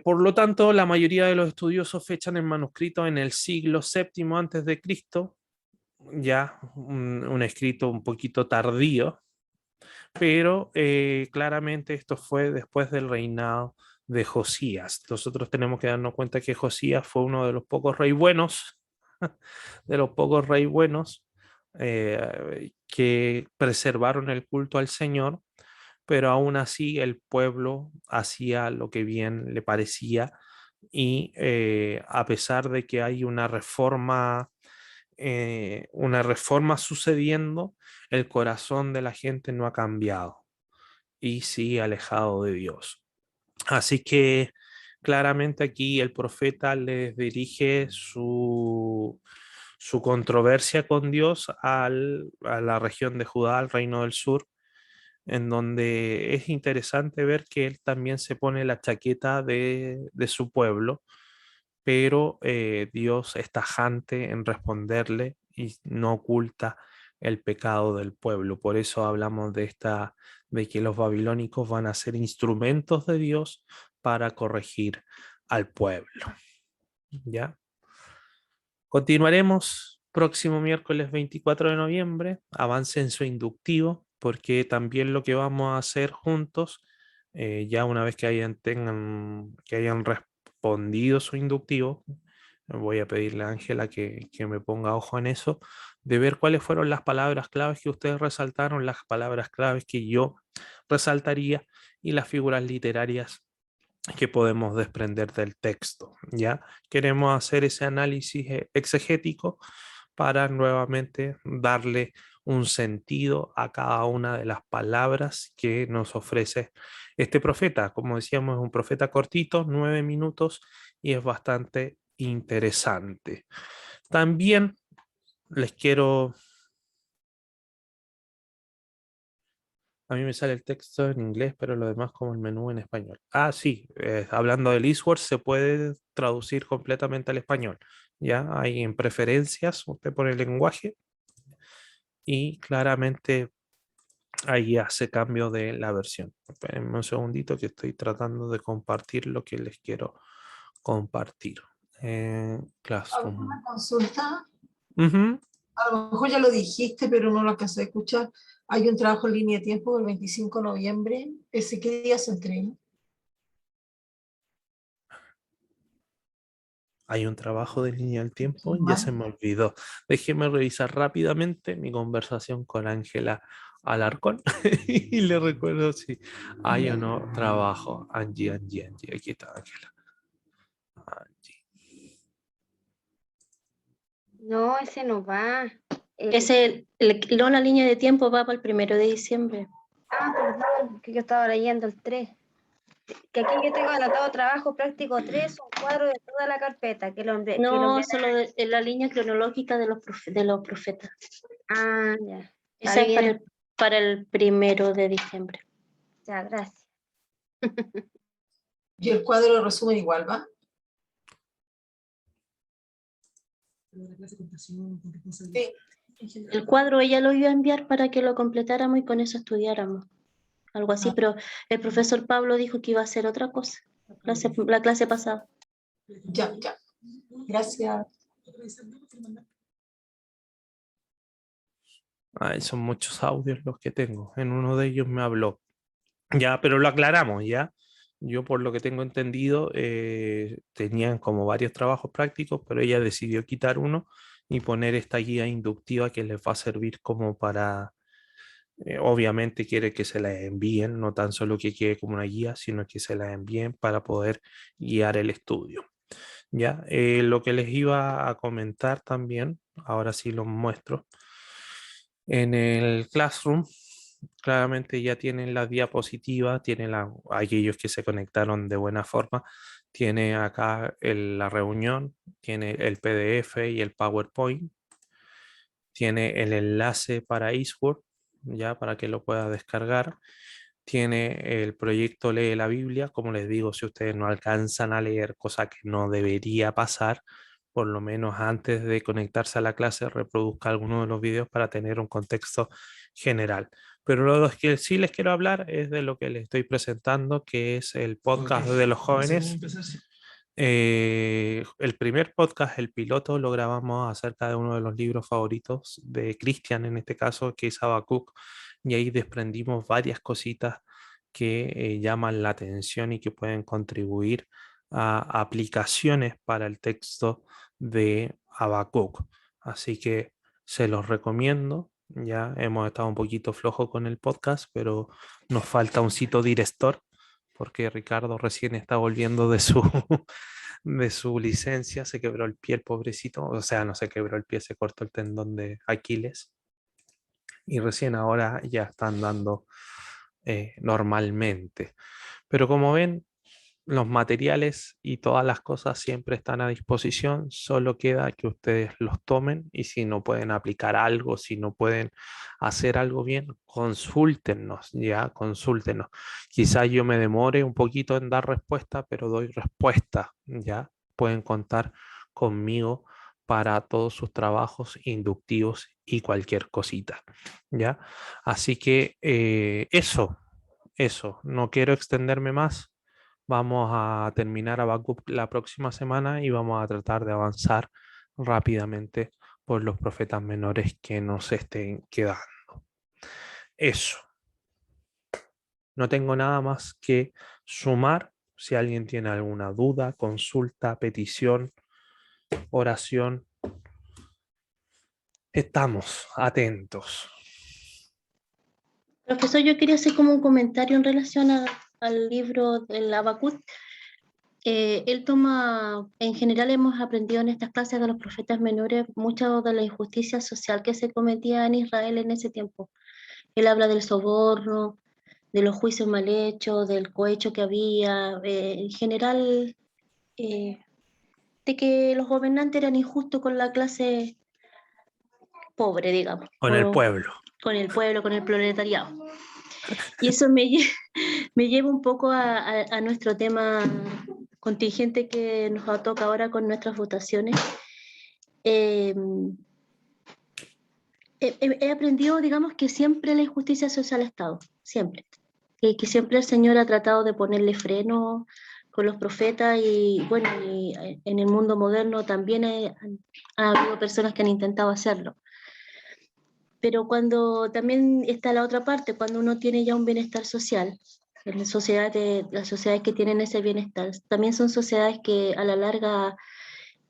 Por lo tanto, la mayoría de los estudiosos fechan el manuscrito en el siglo VII antes de Cristo, ya un escrito un poquito tardío, pero claramente esto fue después del reinado de Josías. Nosotros tenemos que darnos cuenta que Josías fue uno de los pocos reyes buenos, de los pocos reyes buenos que preservaron el culto al Señor, pero aún así el pueblo hacía lo que bien le parecía y a pesar de que hay una reforma sucediendo, el corazón de la gente no ha cambiado y sigue alejado de Dios. Así que claramente aquí el profeta les dirige su controversia con Dios a la región de Judá, al reino del sur, en donde es interesante ver que él también se pone la chaqueta de su pueblo, pero Dios es tajante en responderle y no oculta el pecado del pueblo. Por eso hablamos de que los babilónicos van a ser instrumentos de Dios para corregir al pueblo. ¿Ya? Continuaremos próximo miércoles 24 de noviembre. Avance en su inductivo, porque también lo que vamos a hacer juntos, ya una vez que que hayan respondido su inductivo, voy a pedirle a Ángela que me ponga ojo en eso, de ver cuáles fueron las palabras claves que ustedes resaltaron, las palabras claves que yo resaltaría y las figuras literarias que podemos desprender del texto. ¿Ya? Queremos hacer ese análisis exegético para nuevamente darle un sentido a cada una de las palabras que nos ofrece este profeta. Como decíamos, es un profeta cortito, 9 minutos, y es bastante interesante. También les quiero... A mí me sale el texto en inglés, pero lo demás como el menú en español. Ah, sí, hablando del eSword se puede traducir completamente al español. Ya hay en preferencias, usted pone el lenguaje y claramente ahí hace cambio de la versión. Espérenme un segundito que estoy tratando de compartir lo que les quiero compartir. Classroom. ¿Alguna consulta? Ujú. A lo mejor ya lo dijiste, pero no lo alcancé a escuchar. Hay un trabajo en línea de tiempo el 25 de noviembre. ¿Ese qué día se entrega? Hay un trabajo de línea del tiempo, ya se Mal. me olvidó. Déjeme revisar rápidamente mi conversación con Ángela Alarcón y le recuerdo si hay o no trabajo. Angie. Aquí está Ángela. Angie. No, ese no va. No, la línea de tiempo va para el 1 de diciembre. Ah, perdón, que yo estaba leyendo el 3. Que aquí yo tengo anotado trabajo práctico 3, un cuadro de toda la carpeta. No, solo en la línea cronológica de los profetas. Ah, ya. Esa es para el 1 de diciembre. Ya, gracias. ¿Y el cuadro de resumen igual va? Sí. El cuadro ella lo iba a enviar para que lo completáramos y con eso estudiáramos. Algo así, pero el profesor Pablo dijo que iba a hacer otra cosa, la clase pasada. Ya. Gracias. Ay, son muchos audios los que tengo. En uno de ellos me habló. Ya, pero lo aclaramos, ¿ya? Yo por lo que tengo entendido, tenían como varios trabajos prácticos, pero ella decidió quitar uno y poner esta guía inductiva que les va a servir como para, obviamente quiere que se la envíen, no tan solo que quede como una guía, sino que se la envíen para poder guiar el estudio. Ya, lo que les iba a comentar también, ahora sí lo muestro. En el Classroom, claramente ya tienen la diapositiva, tienen aquellos que se conectaron de buena forma, tiene acá la reunión, tiene el PDF y el PowerPoint, tiene el enlace para Eastword, ya para que lo pueda descargar. Tiene el proyecto Lee la Biblia, como les digo, si ustedes no alcanzan a leer, cosa que no debería pasar, por lo menos antes de conectarse a la clase, reproduzca alguno de los videos para tener un contexto general. Pero lo que sí les quiero hablar es de lo que les estoy presentando, que es el podcast de los jóvenes. El primer podcast, el piloto, lo grabamos acerca de uno de los libros favoritos de Cristian, en este caso, que es Habacuc, y ahí desprendimos varias cositas que llaman la atención y que pueden contribuir a aplicaciones para el texto de Habacuc. Así que se los recomiendo. Ya hemos estado un poquito flojo con el podcast, pero nos falta un sitio director porque Ricardo recién está volviendo de su, de su licencia, se quebró el pie el pobrecito, o sea, no se quebró el pie, se cortó el tendón de Aquiles y recién ahora ya está andando normalmente. Pero como ven, los materiales y todas las cosas siempre están a disposición, solo queda que ustedes los tomen y si no pueden aplicar algo, si no pueden hacer algo bien, consúltenos, ya, consúltenos. Quizás yo me demore un poquito en dar respuesta, pero doy respuesta, ya. Pueden contar conmigo para todos sus trabajos inductivos y cualquier cosita, ya. Así que eso, no quiero extenderme más. Vamos a terminar Habacuc la próxima semana y vamos a tratar de avanzar rápidamente por los profetas menores que nos estén quedando. Eso. No tengo nada más que sumar. Si alguien tiene alguna duda, consulta, petición, oración, estamos atentos. Profesor, yo quería hacer como un comentario en relación al libro del Habacuc. Él toma, en general hemos aprendido en estas clases de los profetas menores mucho de la injusticia social que se cometía en Israel en ese tiempo. Él habla del soborno, de los juicios mal hechos, del cohecho que había, en general, de que los gobernantes eran injustos con la clase pobre, digamos, Con el pueblo. con el pueblo, con el proletariado. Y eso me lleva un poco a nuestro tema contingente que nos toca ahora con nuestras votaciones. He aprendido, digamos, que siempre la injusticia social ha estado, siempre. Que siempre el Señor ha tratado de ponerle freno con los profetas y bueno, y en el mundo moderno también ha habido personas que han intentado hacerlo. Pero cuando también está la otra parte, cuando uno tiene ya un bienestar social, en las sociedades que tienen ese bienestar, también son sociedades que a la larga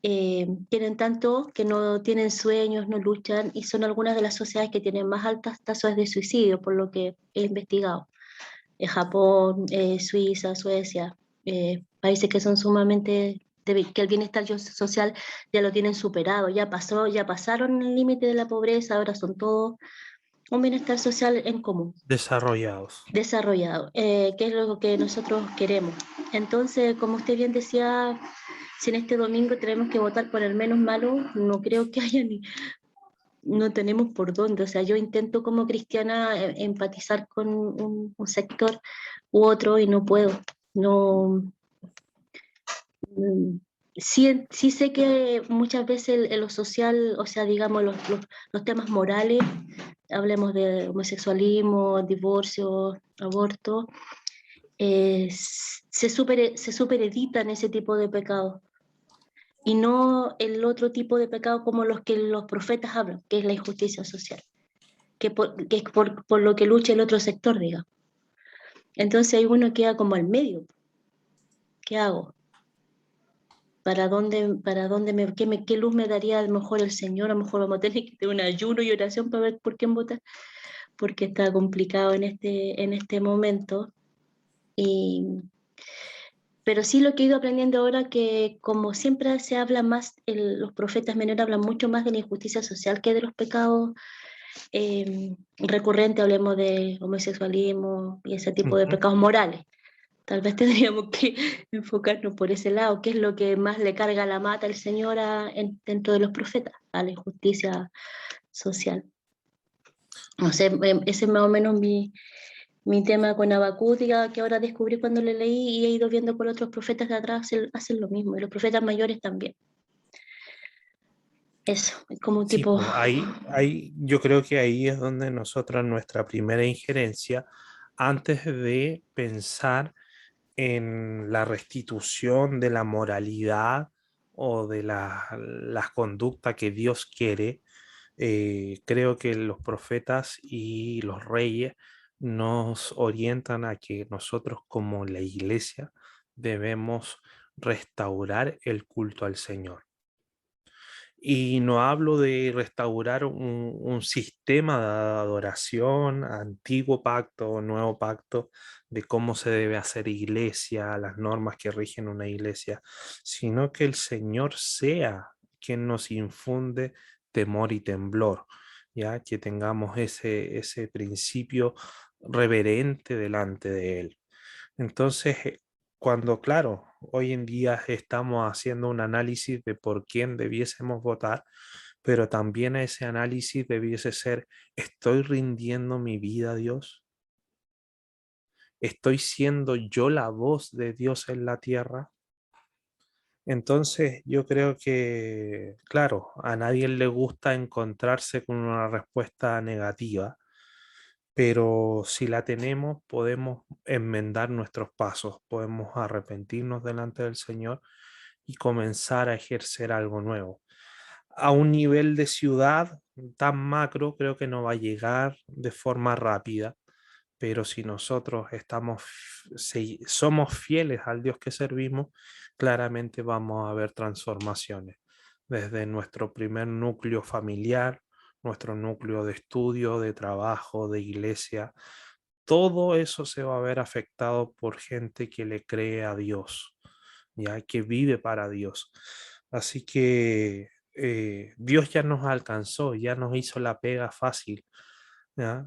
tienen tanto que no tienen sueños, no luchan, y son algunas de las sociedades que tienen más altas tasas de suicidio, por lo que he investigado. Japón, Suiza, Suecia, países que son sumamente, que el bienestar social ya lo tienen superado, ya pasaron el límite de la pobreza, ahora son todos un bienestar social en común. Desarrollado, que es lo que nosotros queremos. Entonces, como usted bien decía, si en este domingo tenemos que votar por el menos malo, no creo que haya no tenemos por dónde. O sea, yo intento como cristiana empatizar con un sector u otro y no puedo. No, sí sé que muchas veces en lo social, o sea, digamos, los temas morales, hablemos de homosexualismo, divorcio, aborto, se supereditan ese tipo de pecados y no el otro tipo de pecado como los que los profetas hablan, que es la injusticia social, que es por lo que lucha el otro sector, digamos. Entonces ahí uno queda como al medio. ¿Qué hago? ¿Para dónde qué luz me daría a lo mejor el Señor? A lo mejor vamos a tener que tener un ayuno y oración para ver por quién votar, porque está complicado en este momento. Y Pero sí lo que he ido aprendiendo ahora, que como siempre se habla más, los profetas menores hablan mucho más de la injusticia social que de los pecados recurrentes, hablemos de homosexualismo y ese tipo de Ujú. pecados morales. Tal vez tendríamos que enfocarnos por ese lado, qué es lo que más le carga la mata al Señor dentro de los profetas, a la injusticia social. No sé, ese es más o menos mi tema con Habacuc, que ahora descubrí cuando le leí y he ido viendo por otros profetas de atrás, hacen lo mismo, y los profetas mayores también. Eso, es como un Sí, tipo... pues yo creo que ahí es donde nosotros nuestra primera injerencia, antes de pensar en la restitución de la moralidad o de las conductas que Dios quiere, creo que los profetas y los reyes nos orientan a que nosotros como la iglesia debemos restaurar el culto al Señor. Y no hablo de restaurar un sistema de adoración, antiguo pacto o nuevo pacto, de cómo se debe hacer iglesia, las normas que rigen una iglesia, sino que el Señor sea quien nos infunde temor y temblor, ya que tengamos ese principio reverente delante de Él. Entonces, cuando, claro, hoy en día estamos haciendo un análisis de por quién debiésemos votar, pero también ese análisis debiese ser, ¿estoy rindiendo mi vida a Dios? ¿Estoy siendo yo la voz de Dios en la tierra? Entonces, yo creo que, claro, a nadie le gusta encontrarse con una respuesta negativa, pero si la tenemos, podemos enmendar nuestros pasos, podemos arrepentirnos delante del Señor y comenzar a ejercer algo nuevo. A un nivel de ciudad tan macro, creo que no va a llegar de forma rápida, pero si nosotros somos fieles al Dios que servimos, claramente vamos a ver transformaciones desde nuestro primer núcleo familiar, nuestro núcleo de estudio, de trabajo, de iglesia. Todo eso se va a ver afectado por gente que le cree a Dios, ya que vive para Dios. Así que Dios ya nos alcanzó, ya nos hizo la pega fácil, ¿ya?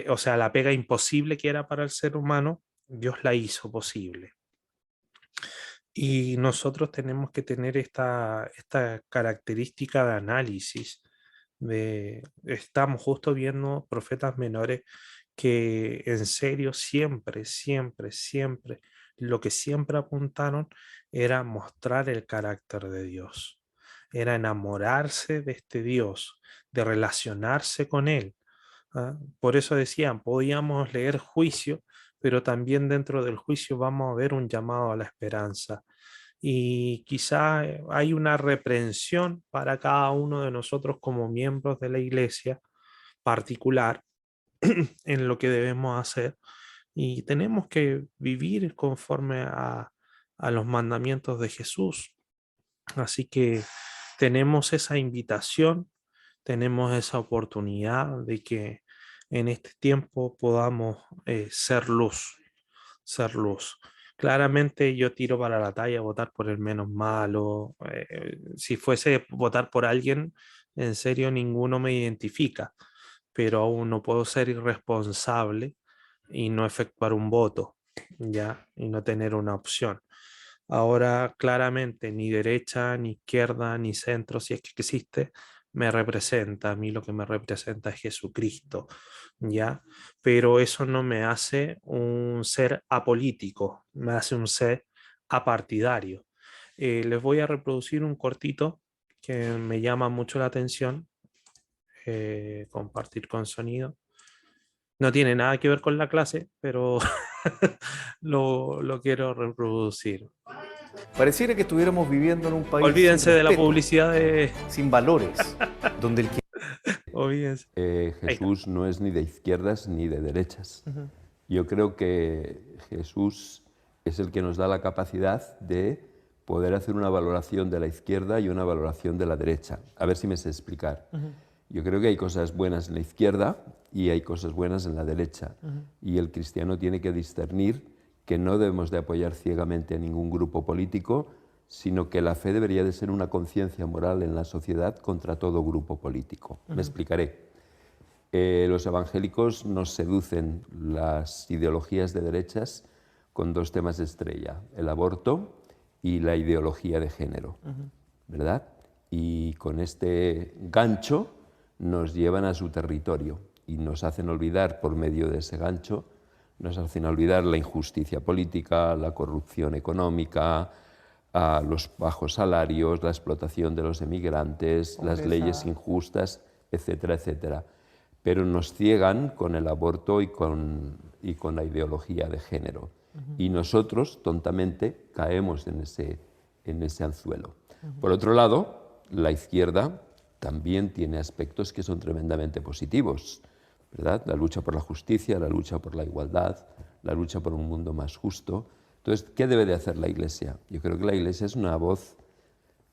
O sea, la pega imposible que era para el ser humano, Dios la hizo posible. Y nosotros tenemos que tener esta característica de análisis. Estamos justo viendo profetas menores que en serio siempre, siempre, siempre, lo que siempre apuntaron era mostrar el carácter de Dios, era enamorarse de este Dios, de relacionarse con Él. ¿Ah? Por eso decían, podíamos leer juicio, pero también dentro del juicio vamos a ver un llamado a la esperanza. Y quizá hay una reprensión para cada uno de nosotros como miembros de la iglesia particular en lo que debemos hacer. Y tenemos que vivir conforme a los mandamientos de Jesús. Así que tenemos esa invitación, tenemos esa oportunidad de que en este tiempo podamos ser luz, ser luz. Claramente yo tiro para la talla votar por el menos malo. Si fuese votar por alguien, en serio ninguno me identifica, pero aún no puedo ser irresponsable y no efectuar un voto, ¿ya? Y no tener una opción. Ahora, claramente, ni derecha, ni izquierda, ni centro, si es que existe, me representa. A mí lo que me representa es Jesucristo, ¿ya? Pero eso no me hace un ser apolítico, me hace un ser apartidario. Les voy a reproducir un cortito que me llama mucho la atención, compartir con sonido. No tiene nada que ver con la clase, pero lo quiero reproducir. Pareciera que estuviéramos viviendo en un país Olvídense sin de la respeto, publicidad de... sin valores, donde el que Olvídense. Ahí está. Jesús no es ni de izquierdas ni de derechas. Ujú. Yo creo que Jesús es el que nos da la capacidad de poder hacer una valoración de la izquierda y una valoración de la derecha. A ver si me sé explicar. Yo creo que hay cosas buenas en la izquierda y hay cosas buenas en la derecha. Y el cristiano tiene que discernir que no debemos de apoyar ciegamente a ningún grupo político, sino que la fe debería de ser una conciencia moral en la sociedad contra todo grupo político. Me explicaré. Los evangélicos nos seducen las ideologías de derechas con dos temas de estrella, el aborto y la ideología de género, ¿verdad? Y con este gancho nos llevan a su territorio y nos hacen olvidar, por medio de ese gancho, nos hacen olvidar la injusticia política, la corrupción económica, los bajos salarios, la explotación de los emigrantes, las leyes injustas, etcétera, etcétera. Pero nos ciegan con el aborto y con la ideología de género. Y nosotros, tontamente, caemos en ese anzuelo. Por otro lado, la izquierda también tiene aspectos que son tremendamente positivos, ¿verdad? La lucha por la justicia, la lucha por la igualdad, la lucha por un mundo más justo. Entonces, ¿qué debe de hacer la Iglesia? Yo creo que la Iglesia es una voz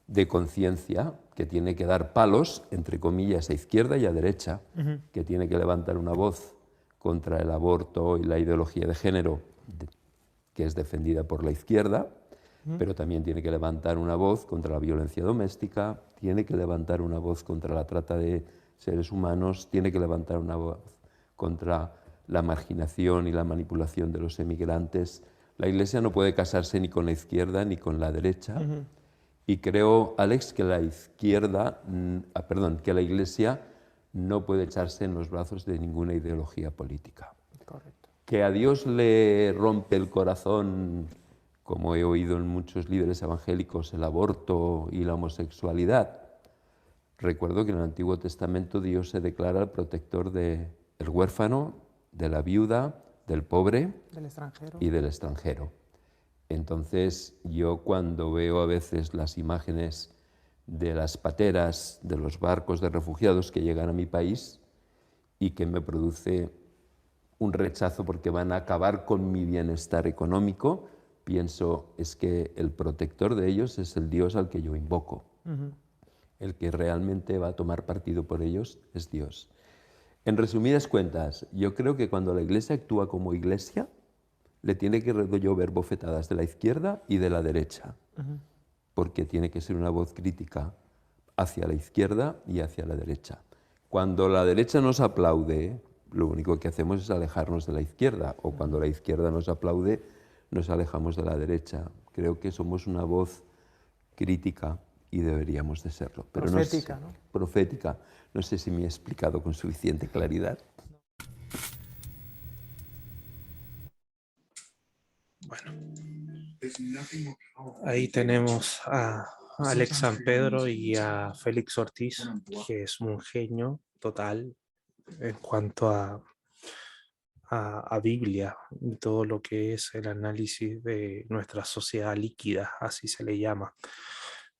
de conciencia que tiene que dar palos, entre comillas, a izquierda y a derecha, que tiene que levantar una voz contra el aborto y la ideología de género, que es defendida por la izquierda, pero también tiene que levantar una voz contra la violencia doméstica, tiene que levantar una voz contra la trata de seres humanos, tiene que levantar una voz contra la marginación y la manipulación de los emigrantes. La Iglesia no puede casarse ni con la izquierda ni con la derecha. Y creo, Alex, que la Iglesia no puede echarse en los brazos de ninguna ideología política. Correcto. Que a Dios le rompe el corazón, como he oído en muchos líderes evangélicos, el aborto y la homosexualidad. Recuerdo que en el Antiguo Testamento Dios se declara el protector del huérfano, de la viuda, del pobre y del extranjero. Entonces, yo cuando veo a veces las imágenes de las pateras, de los barcos de refugiados que llegan a mi país y que me produce un rechazo porque van a acabar con mi bienestar económico, pienso, es que el protector de ellos es el Dios al que yo invoco. El que realmente va a tomar partido por ellos es Dios. En resumidas cuentas, yo creo que cuando la Iglesia actúa como Iglesia, le tiene que llover bofetadas de la izquierda y de la derecha, porque tiene que ser una voz crítica hacia la izquierda y hacia la derecha. Cuando la derecha nos aplaude, lo único que hacemos es alejarnos de la izquierda, o cuando la izquierda nos aplaude, nos alejamos de la derecha. Creo que somos una voz crítica y deberíamos de serlo. Pero Profética, no sé, ¿no? Profética. No sé si me he explicado con suficiente claridad. Bueno, ahí tenemos a Alex San Pedro y a Félix Ortiz, que es un genio total en cuanto a Biblia y todo lo que es el análisis de nuestra sociedad líquida, así se le llama.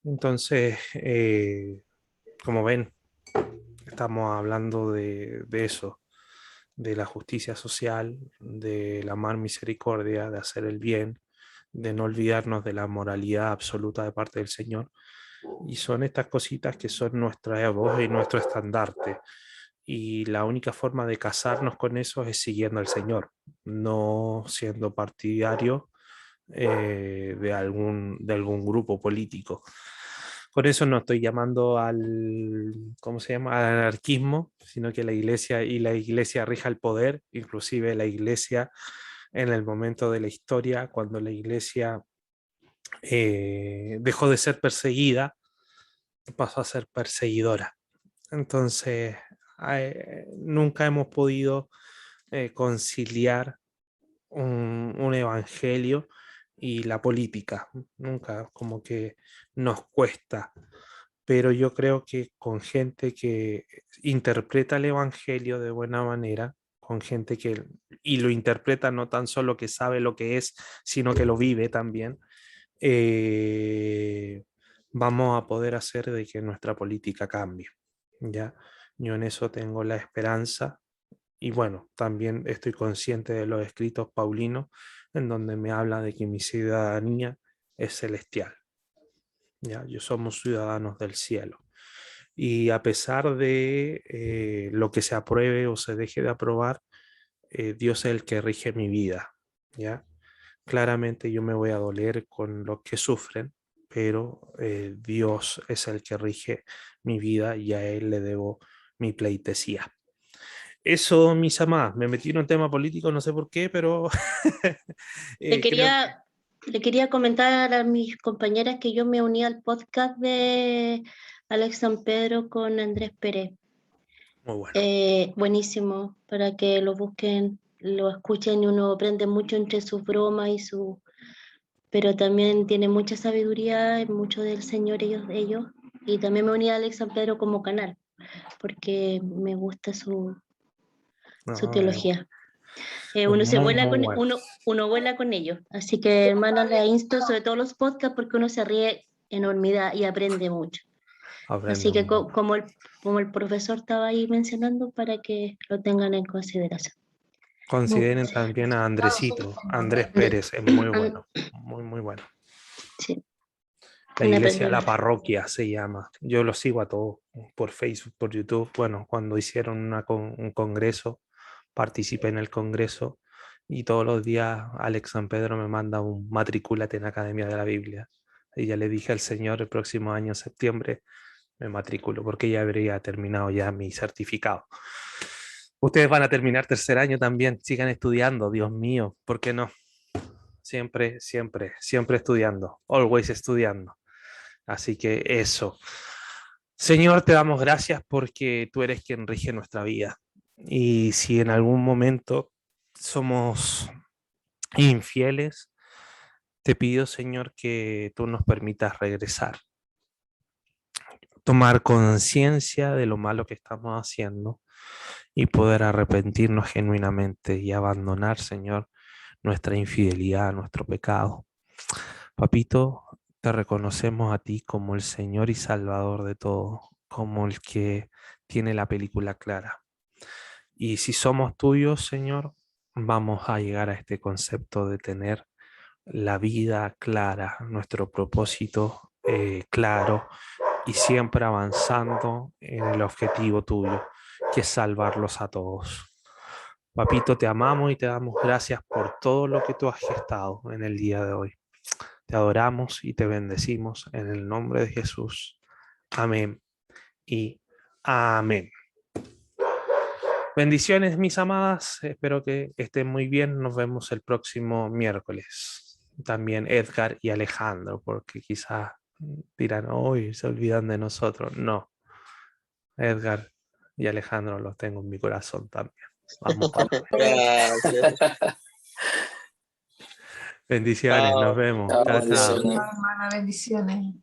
Entonces, como ven, estamos hablando de eso, de la justicia social, del amar misericordia, de hacer el bien, de no olvidarnos de la moralidad absoluta de parte del Señor. Y son estas cositas que son nuestra voz y nuestro estandarte. Y la única forma de casarnos con eso es siguiendo al Señor, no siendo partidario de algún grupo político. Por eso no estoy llamando ¿cómo se llama?, al anarquismo, sino que la iglesia rija el poder, inclusive la iglesia en el momento de la historia, cuando la iglesia dejó de ser perseguida, pasó a ser perseguidora. Entonces, nunca hemos podido conciliar un evangelio y la política, nunca, como que nos cuesta, pero yo creo que con gente que interpreta el evangelio de buena manera, con gente y lo interpreta no tan solo que sabe lo que es, sino que lo vive también, vamos a poder hacer de que nuestra política cambie, ¿ya? Yo en eso tengo la esperanza. Y bueno, también estoy consciente de los escritos paulinos en donde me habla de que mi ciudadanía es celestial. ¿Ya? Yo somos ciudadanos del cielo. Y a pesar de lo que se apruebe o se deje de aprobar, Dios es el que rige mi vida. ¿Ya? Claramente yo me voy a doler con los que sufren, pero Dios es el que rige mi vida y a Él le debo mi pleitesía. Eso, mis amadas, me metí en un tema político, no sé por qué, pero Le creo le quería comentar a mis compañeras que yo me uní al podcast de Alex San Pedro con Andrés Pérez. muy bueno. Buenísimo, para que lo busquen, lo escuchen y uno aprende mucho entre sus bromas y su... Pero también tiene mucha sabiduría, mucho del Señor ellos. Y también me uní a Alex San Pedro como canal, porque me gusta su No, teología. es Uno muy, muy bueno. uno vuela con ellos. Así que, hermana, la insto sobre todo los podcasts porque uno se ríe enormidad y aprende mucho. Así que Aprendo. como el profesor estaba ahí mencionando, para que lo tengan en consideración. Consideren Sí. también a Andresito, Andrés Andrés. Pérez, es muy bueno, muy, muy bueno. Sí, La una iglesia, la persona. parroquia se llama. Yo lo sigo a todos por Facebook, por YouTube. Bueno, cuando hicieron un congreso, participé en el congreso y todos los días Alex San Pedro me manda un matricúlate en Academia de la Biblia. Y ya le dije al Señor el próximo año, en septiembre, me matriculo porque ya habría terminado ya mi certificado. Ustedes van a terminar tercer año también, sigan estudiando, Dios mío, ¿por qué no? Siempre, siempre, siempre estudiando, always estudiando. Así que eso. Señor, te damos gracias porque tú eres quien rige nuestra vida. Y si en algún momento somos infieles, te pido, Señor, que tú nos permitas regresar, tomar conciencia de lo malo que estamos haciendo y poder arrepentirnos genuinamente y abandonar, Señor, nuestra infidelidad, nuestro pecado. Papito, te reconocemos a ti como el Señor y Salvador de todo, como el que tiene la película clara. Y si somos tuyos, Señor, vamos a llegar a este concepto de tener la vida clara, nuestro propósito claro y siempre avanzando en el objetivo tuyo, que es salvarlos a todos. Papito, te amamos y te damos gracias por todo lo que tú has gestado en el día de hoy. Te adoramos y te bendecimos en el nombre de Jesús. Amén y amén. Bendiciones, mis amadas. Espero que estén muy bien. Nos vemos el próximo miércoles. También Edgar y Alejandro, porque quizás dirán, hoy se olvidan de nosotros. No, Edgar y Alejandro los tengo en mi corazón también. Vamos para Gracias. bendiciones, nos vemos. Chao, Chao, chao. bendiciones. Hermana, bendiciones.